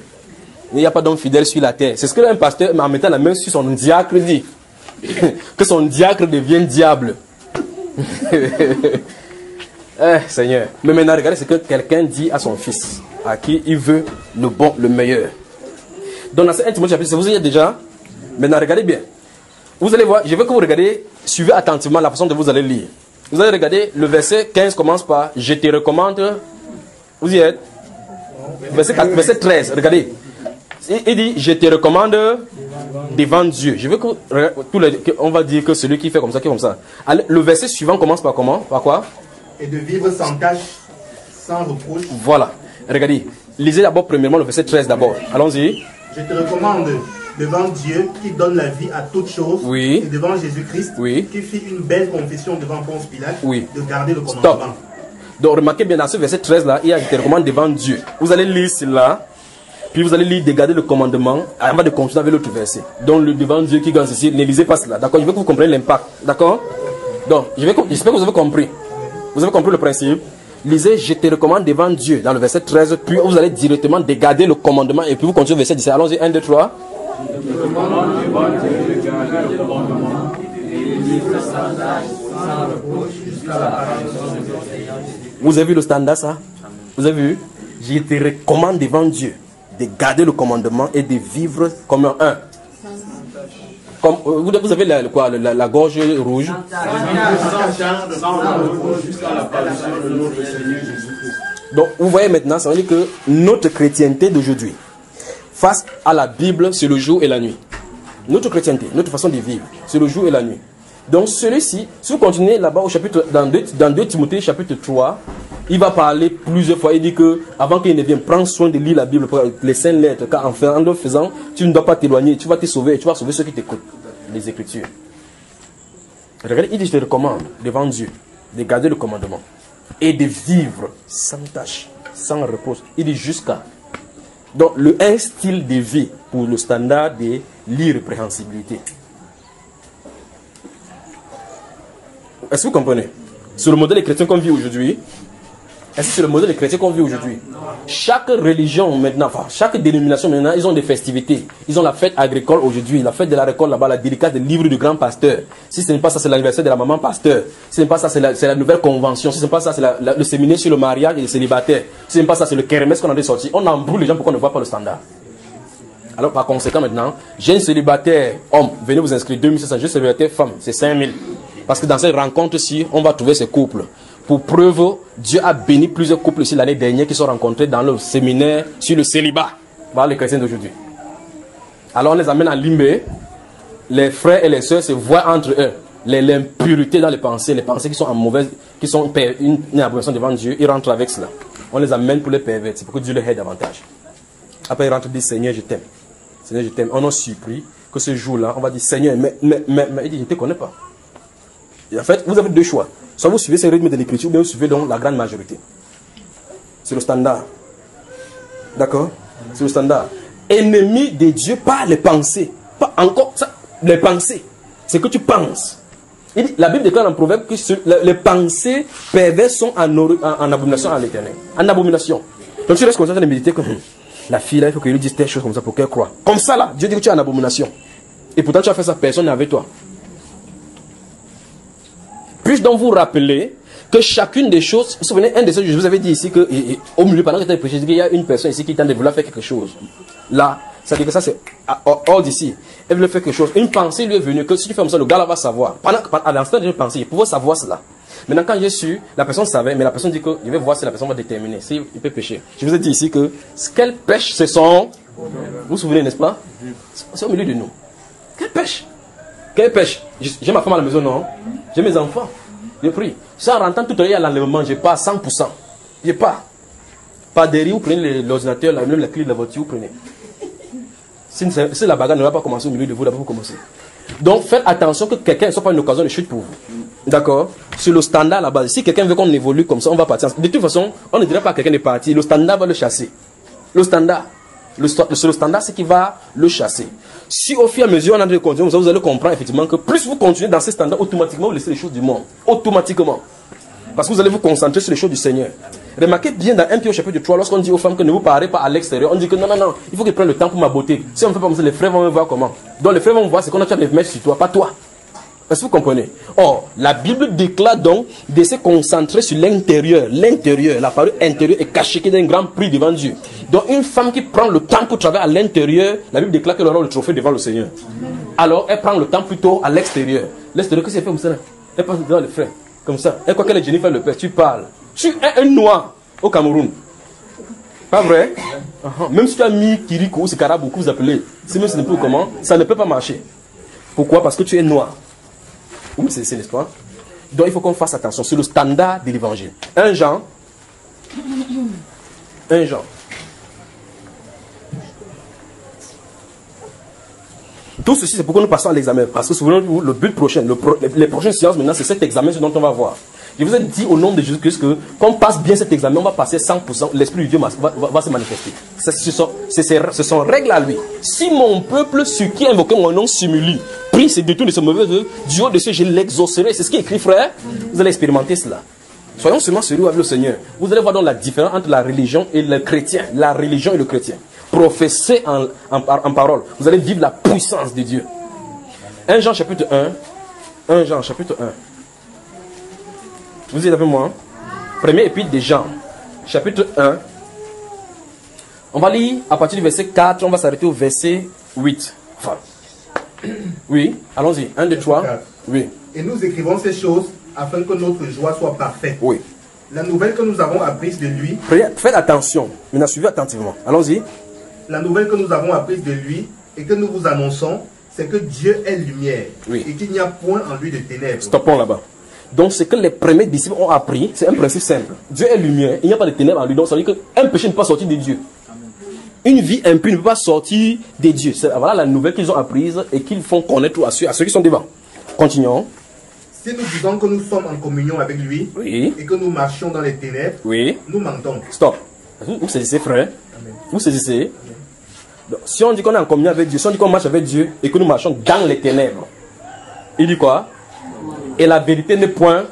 Il n'y a pas d'homme fidèle sur la terre. C'est ce que un pasteur, en mettant la main sur son diacre, dit. Que son diacre devienne diable. Seigneur. Mais maintenant, regardez ce que quelqu'un dit à son fils, à qui il veut le bon, le meilleur. Donc, dans ce 1 Timothée chapitre, vous y êtes déjà. Maintenant, regardez bien. Vous allez voir, je veux que vous regardez, suivez attentivement la façon dont vous allez lire. Vous allez regarder, le verset 15 commence par « Je te recommande ». Vous y êtes. Verset 13, regardez. Il dit « Je te recommande devant Dieu ». Je veux que on va dire que celui qui fait comme ça, qui est comme ça. Allez, le verset suivant commence par comment? Par quoi? Et de vivre sans tache, sans reproche. Voilà. Regardez. Lisez d'abord premièrement le verset 13 d'abord. Allons-y. Je te recommande devant Dieu qui donne la vie à toutes choses. Oui. Et devant Jésus-Christ qui fit une belle confession devant Ponce Pilate. De garder le commandement. Stop. Donc remarquez bien dans ce verset 13 là, il y a je te recommande devant Dieu. Vous allez lire cela. Puis vous allez lire de garder le commandement avant de continuer avec l'autre verset. Donc le devant Dieu qui gagne ceci, ne lisez pas cela. D'accord? Je veux que vous compreniez l'impact. D'accord? Donc j'espère que vous avez compris. Vous avez compris le principe? Lisez, je te recommande devant Dieu dans le verset 13. Puis vous allez directement dégarder le commandement. Et puis vous continuez le verset 17. Allons-y, 1, 2, 3. Je te recommande devant Dieu de garder le commandement et de vivre sans reproche jusqu'à l'apparition de Dieu. Vous avez vu le standard ça? Vous avez vu? Je te recommande devant Dieu de garder le commandement et de vivre comme un. Comme, vous avez la gorge rouge. Donc vous voyez maintenant, ça veut dire que notre chrétienté d'aujourd'hui, face à la Bible, c'est le jour et la nuit. Notre chrétienté, notre façon de vivre, c'est le jour et la nuit. Donc celui-ci, si vous continuez là-bas au chapitre, dans 2 Timothée chapitre 3, il va parler plusieurs fois. Il dit que avant qu'il ne vienne, prends soin de lire la Bible, les saintes lettres, car en le faisant, tu ne dois pas t'éloigner, tu vas te sauver, tu vas sauver ceux qui t'écoutent. Les Écritures. Regardez, il dit, je te recommande devant Dieu de garder le commandement et de vivre sans tâche, sans repos. Il dit jusqu'à. Donc, un style de vie pour le standard de l'irrépréhensibilité. Est-ce que vous comprenez? Sur le modèle des chrétiens qu'on vit aujourd'hui, est-ce que c'est le modèle des chrétiens qu'on vit aujourd'hui? Chaque religion maintenant, enfin, chaque dénomination maintenant, ils ont des festivités. Ils ont la fête agricole aujourd'hui, la fête de la récolte là-bas, la dédicace des livres du grand pasteur. Si ce n'est pas ça, c'est l'anniversaire de la maman pasteur. Si ce n'est pas ça, c'est la nouvelle convention. Si ce n'est pas ça, c'est le séminaire sur le mariage et les célibataires. Si ce n'est pas ça, c'est le kermesse qu'on a déjà sorti. On embrouille les gens pour qu'on ne voit pas le standard. Alors par conséquent maintenant, jeune célibataire homme, venez vous inscrire 2500, jeune célibataire femme, c'est 5000. Parce que dans cette rencontre-ci, on va trouver ces couples. Pour preuve, Dieu a béni plusieurs couples ici l'année dernière qui sont rencontrés dans le séminaire sur le célibat. Voilà les chrétiens d'aujourd'hui. Alors on les amène à Limbe. Les frères et les sœurs se voient entre eux. L'impureté dans les pensées qui sont en mauvaise, qui sont une abomination devant Dieu, ils rentrent avec cela. On les amène pour les pervertir, pour que Dieu les aide davantage. Après ils rentrent et disent Seigneur, je t'aime. Seigneur, je t'aime. On a surpris que ce jour-là, on va dire Seigneur, mais il dit, je ne te connais pas. Et en fait, vous avez deux choix. Soit vous suivez ce rythme de l'écriture, ou bien vous suivez donc la grande majorité. C'est le standard. D'accord? C'est le standard. Ennemi de Dieu par les pensées. Pas encore ça, les pensées. C'est que tu penses. Il dit, la Bible déclare en proverbe que les pensées perverses sont en abomination à l'éternel. En abomination. Donc tu restes comme ça de méditer que la fille là, il faut qu'il lui dise telle chose comme ça pour qu'elle croie. Comme ça là, Dieu dit que tu es en abomination. Et pourtant tu as fait ça, personne n'est avec toi. Puis-je donc vous rappeler que chacune des choses, vous vous souvenez, un des choses, je vous avais dit ici qu'au milieu, pendant que j'étais prêché, il y a une personne ici qui tente de vouloir faire quelque chose. Là, ça dit que ça c'est hors d'ici. Elle veut faire quelque chose. Une pensée lui est venue que si tu fais comme ça, le gars là va savoir. À l'instant de penser, il pouvait savoir cela. Maintenant, quand j'ai su, la personne savait, mais la personne dit que je vais voir si la personne va déterminer, s'il peut pécher. Je vous ai dit ici que ce qu'elle pêche, c'est son. Vous vous souvenez, n'est-ce pas? C'est au milieu de nous. Quelle pêche? Quelle pêche? J'ai ma femme à la maison, non? J'ai mes enfants. Je prie. Si en rentrant tout à l'heure à l'enlèvement, je pars 100%. Je pars. Pas derrière, vous prenez l'ordinateur, même la clé de la voiture, vous prenez. Si la bagarre ne va pas commencer au milieu de vous, d'abord vous commencez. Donc faites attention que quelqu'un ne soit pas une occasion de chute pour vous. D'accord? Sur le standard à la base. Si quelqu'un veut qu'on évolue comme ça, on va partir. De toute façon, on ne dirait pas à quelqu'un de partir. Le standard va le chasser. Le standard. C'est le standard, c'est qui va le chasser. Si au fur et à mesure on a de continuer, vous allez comprendre effectivement que plus vous continuez dans ces standards, automatiquement vous laissez les choses du monde. Automatiquement. Parce que vous allez vous concentrer sur les choses du Seigneur. Remarquez bien dans 1 Pierre au chapitre 3, lorsqu'on dit aux femmes que ne vous parlez pas à l'extérieur, on dit que non, il faut qu'ils prennent le temps pour ma beauté. Si on ne fait pas comme ça, les frères vont me voir comment. Donc les frères vont me voir, c'est qu'on a de mettre sur toi, pas toi. Est-ce que vous comprenez? Or, la Bible déclare donc de se concentrer sur l'intérieur. L'intérieur, la parole intérieure est cachée, qui est un grand prix devant Dieu. Donc une femme qui prend le temps pour travailler à l'intérieur, la Bible déclare qu'elle aura le trophée devant le Seigneur. Alors elle prend le temps plutôt à l'extérieur. L'extérieur, qu'est-ce qu'elle fait comme ça là? Elle passe devant les frères, comme ça. Elle croit qu'elle est Jennifer Lopez, tu parles. Tu es un noir au Cameroun. Pas vrai? Même si tu as mis Kiriko ou Sikarabou, que vous appelez, c'est même si ce n'est pas comment, ça ne peut pas marcher. Pourquoi? Parce que tu es noir. Oui, c'est l'histoire. Donc il faut qu'on fasse attention. C'est le standard de l'évangile. 1 Jean. Tout ceci, c'est pourquoi nous passons à l'examen. Parce que souvenez-vous, le but prochain, les prochaines séances maintenant, c'est cet examen dont on va voir. Je vous ai dit au nom de Jésus-Christ que quand on passe bien cet examen, on va passer 100%, l'Esprit de Dieu va se manifester. Ce sont règles à lui. Si mon peuple, ceux qui invoquent mon nom, s'humilie, prie, se détourne de ce mauvais œuvre, du haut de ce, je l'exaucerai. C'est ce qui est écrit, frère. Vous allez expérimenter cela. Soyons seulement sérieux avec le Seigneur. Vous allez voir donc la différence entre la religion et le chrétien. La religion et le chrétien. Professez en parole. Vous allez vivre la puissance de Dieu. 1 Jean chapitre 1. 1 Jean chapitre 1. Vous êtes avec moi? Premier épître de Jean, chapitre 1. On va lire à partir du verset 4, on va s'arrêter au verset 8. Enfin, oui, allons-y. 1, 2, 3. Oui. Et nous écrivons ces choses afin que notre joie soit parfaite. Oui. La nouvelle que nous avons apprise de lui. Faites attention, mais suivez attentivement. Allons-y. La nouvelle que nous avons apprise de lui et que nous vous annonçons, c'est que Dieu est lumière. Oui. Et qu'il n'y a point en lui de ténèbres. Stoppons là-bas. Donc, ce que les premiers disciples ont appris, c'est un principe simple. Dieu est lumière, il n'y a pas de ténèbres en lui. Donc, ça veut dire qu'un péché ne peut pas sortir de Dieu. Une vie impure ne peut pas sortir de Dieu. Voilà la nouvelle qu'ils ont apprise et qu'ils font connaître à ceux qui sont devant. Continuons. Si nous disons que nous sommes en communion avec lui, Oui. et que nous marchions dans les ténèbres, Oui. nous mentons. Stop. Vous saisissez, frère? Vous saisissez? Donc, si on dit qu'on est en communion avec Dieu, si on dit qu'on marche avec Dieu et que nous marchons dans les ténèbres, il dit quoi? Et la vérité n'est point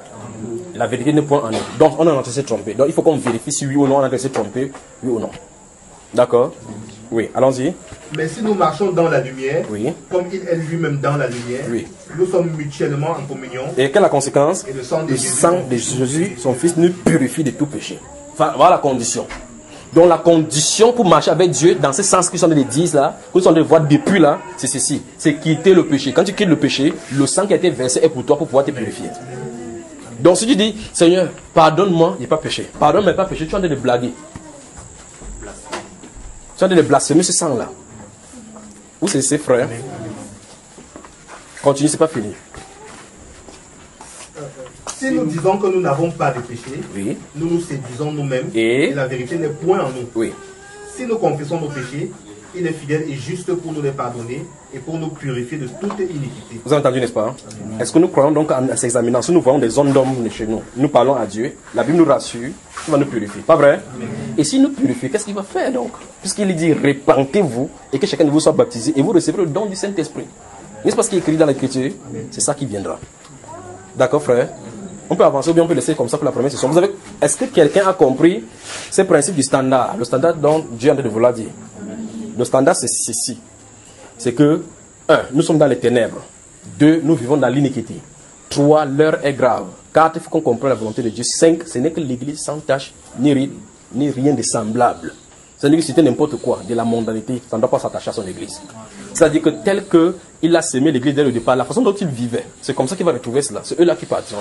en nous. Donc on est en train de se tromper. Donc il faut qu'on vérifie si oui ou non on est en train de se tromper, oui ou non. D'accord? Oui, allons-y. Mais si nous marchons dans la lumière, Oui. comme il est lui-même dans la lumière, Oui. nous sommes mutuellement en communion. Et quelle est la conséquence? Et le sang de Jésus, son Fils, nous purifie de tout péché. Enfin, voilà la condition. Donc la condition pour marcher avec Dieu, dans ce sens qu'ils sont de dire là, que nous sommes de voir depuis là, c'est ceci, c'est quitter le péché. Quand tu quittes le péché, le sang qui a été versé est pour toi pour pouvoir te purifier. Donc si tu dis, Seigneur, pardonne-moi, il n'y a pas péché. Pardonne-moi, il n'y a pas péché, tu es en train de blaguer. Tu es en train de blasphémer ce sang là. Où c'est ses frères? Continue, c'est pas fini. Si nous disons que nous n'avons pas de péché, Oui. nous nous séduisons nous-mêmes Et la vérité n'est point en nous. Oui. Si nous confessons nos péchés, il est fidèle et juste pour nous les pardonner et pour nous purifier de toute iniquité. Vous avez entendu, n'est-ce pas? Est-ce que nous croyons donc en s'examinant? Si nous voyons des hommes d'hommes chez nous, nous parlons à Dieu, la Bible nous rassure, il va nous purifier. Pas vrai? Et s'il nous purifie, qu'est-ce qu'il va faire donc? Puisqu'il dit repentez-vous et que chacun de vous soit baptisé et vous recevrez le don du Saint-Esprit. N'est-ce pas ce qui est écrit dans l'Écriture? C'est ça qui viendra. D'accord, frère? On peut avancer ou bien on peut laisser comme ça pour la première session. Est-ce que quelqu'un a compris ce principe du standard? Le standard dont Dieu est en train de vouloir dire. Le standard, c'est ceci. C'est que, 1, nous sommes dans les ténèbres. 2, nous vivons dans l'iniquité. 3, l'heure est grave. 4, il faut qu'on comprenne la volonté de Dieu. 5, ce n'est que l'église sans tache, ni rien de semblable. C'est-à-dire que c'était n'importe quoi, de la mondanité, ça ne doit pas s'attacher à son église. C'est-à-dire que tel qu'il a sémé l'église dès le départ, la façon dont il vivait, c'est comme ça qu'il va retrouver cela. C'est eux-là qui partiront.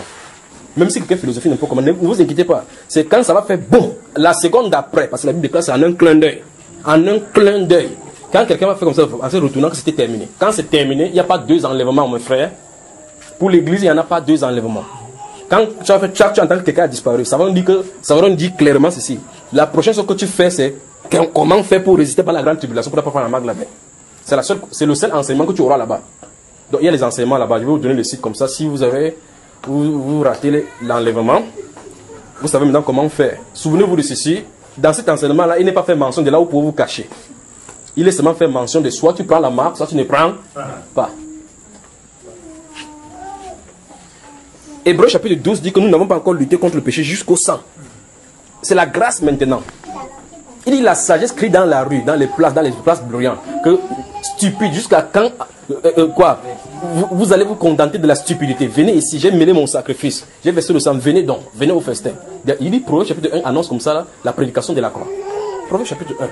Même si quelqu'un philosophie n'importe comment, ne vous inquiétez pas. C'est quand ça va faire boum, la seconde d'après, parce que la Bible déclare c'est en un clin d'œil. En un clin d'œil. Quand quelqu'un va faire comme ça, en se retournant que c'était terminé. Quand c'est terminé, il n'y a pas 2 enlèvements, mon frère. Pour l'église, il n'y en a pas 2 enlèvements. Quand tu entends que quelqu'un a disparu, ça va nous dire clairement ceci. La prochaine chose que tu fais, c'est comment faire pour résister par la grande tribulation pour ne pas prendre la marque là-bas. C'est le seul enseignement que tu auras là-bas. Donc il y a les enseignements là-bas. Je vais vous donner le site comme ça. Si vous ratez l'enlèvement, vous savez maintenant comment faire. Souvenez-vous de ceci. Dans cet enseignement-là, il n'est pas fait mention de là où vous pouvez vous cacher. Il est seulement fait mention de soit tu prends la marque, soit tu ne prends pas. Hébreux chapitre 12 dit que nous n'avons pas encore lutté contre le péché jusqu'au sang. C'est la grâce maintenant. Il dit la sagesse crie dans la rue, dans les places brillantes, que stupide, jusqu'à quand, vous allez vous contenter de la stupidité. Venez ici, j'ai mêlé mon sacrifice, j'ai versé le sang, venez donc, venez au festin. Il dit, Proverbe chapitre 1 annonce comme ça la prédication de la croix. Proverbe chapitre 1.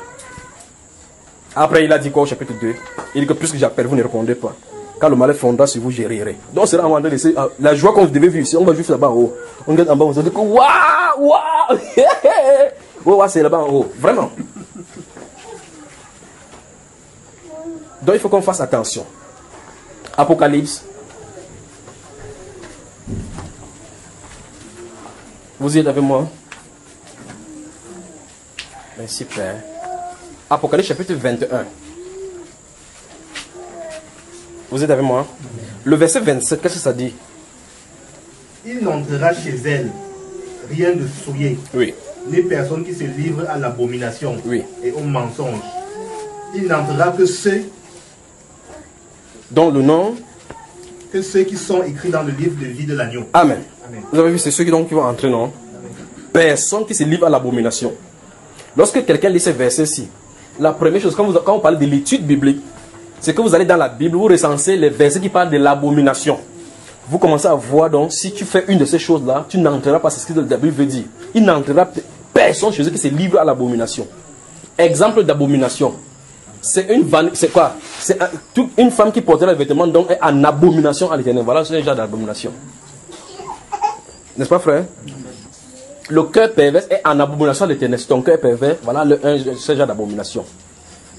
Après, il a dit quoi au chapitre 2? Il dit que puisque j'appelle, vous ne répondez pas. Quand le malheur fondra sur vous, j'ai rirai. Donc, c'est là, on va laisser la joie qu'on devait vivre ici. On va juste là-bas en haut. On regarde en bas, on se dit que waouh, waouh, c'est là-bas en haut. Vraiment. Donc, il faut qu'on fasse attention. Apocalypse. Vous y êtes avec moi? Ben, super. Apocalypse chapitre 21. Vous êtes avec moi? Le verset 27, qu'est-ce que ça dit? Il n'entrera chez elle rien de souillé. Oui. Les personnes qui se livrent à l'abomination Oui. et au mensonge. Il n'entrera que ceux dont le nom, que ceux qui sont écrits dans le livre de vie de l'agneau. Amen. Amen. Vous avez vu, c'est ceux qui vont entrer, non? Personne qui se livre à l'abomination. Lorsque quelqu'un lit ces versets-ci, la première chose, quand on parle de l'étude biblique, c'est que vous allez dans la Bible, vous recensez les versets qui parlent de l'abomination. Vous commencez à voir, donc, si tu fais une de ces choses-là, tu n'entreras pas, c'est ce que la Bible veut dire. Il n'entrera personne chez eux qui se livre à l'abomination. Exemple d'abomination. C'est quoi? C'est une femme qui porterait les vêtements, donc est en abomination à l'Éternel. Voilà ce genre d'abomination. N'est-ce pas, frère? Le cœur pervers est en abomination à l'Éternel. Si ton cœur est pervers, voilà ce genre d'abomination.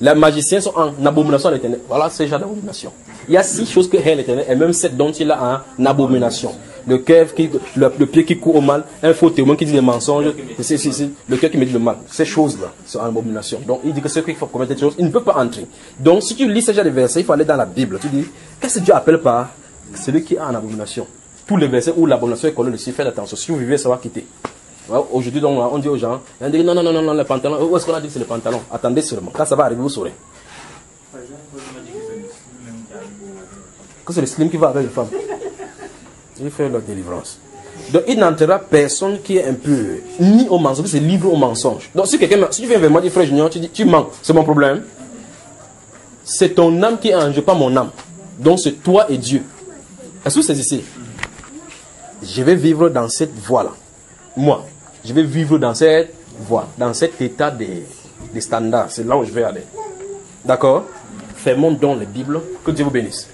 Les magiciens sont en abomination à l'Éternel. Voilà ce genre d'abomination. Il y a 6 choses que hait l'Éternel et même 7 dont il a en abomination. Le cœur, le pied qui court au mal, un faux témoin qui dit des mensonges, le cœur qui médite le mal. Ces choses-là sont en abomination. Donc il dit que ceux qui font commettre ces choses, ils ne peuvent pas entrer. Donc si tu lis ce genre de versets, il faut aller dans la Bible. Tu dis, qu'est-ce que Dieu appelle par celui qui est en abomination? Tous les versets où l'abomination est collée dessus, faites attention. Si vous vivez, ça va quitter. Aujourd'hui, on dit aux gens, on dit non, les pantalons. Où est-ce qu'on a dit que c'est les pantalons? Attendez seulement. Quand ça va arriver, vous saurez. Que c'est le slim qui va avec les femmes. Il fait leur délivrance. Donc, il n'entrera personne qui est impur, ni au mensonge, c'est livre au mensonge. Donc, si tu viens vers moi, dis frère Junior, tu dis, tu mens, c'est mon problème. C'est ton âme qui est en jeu, pas mon âme. Donc, c'est toi et Dieu. Est-ce que c'est ici? Je vais vivre dans cette voie-là. Moi, je vais vivre dans cette voie, dans cet état des standards. C'est là où je vais aller. D'accord? Fermons donc les Bibles. Que Dieu vous bénisse.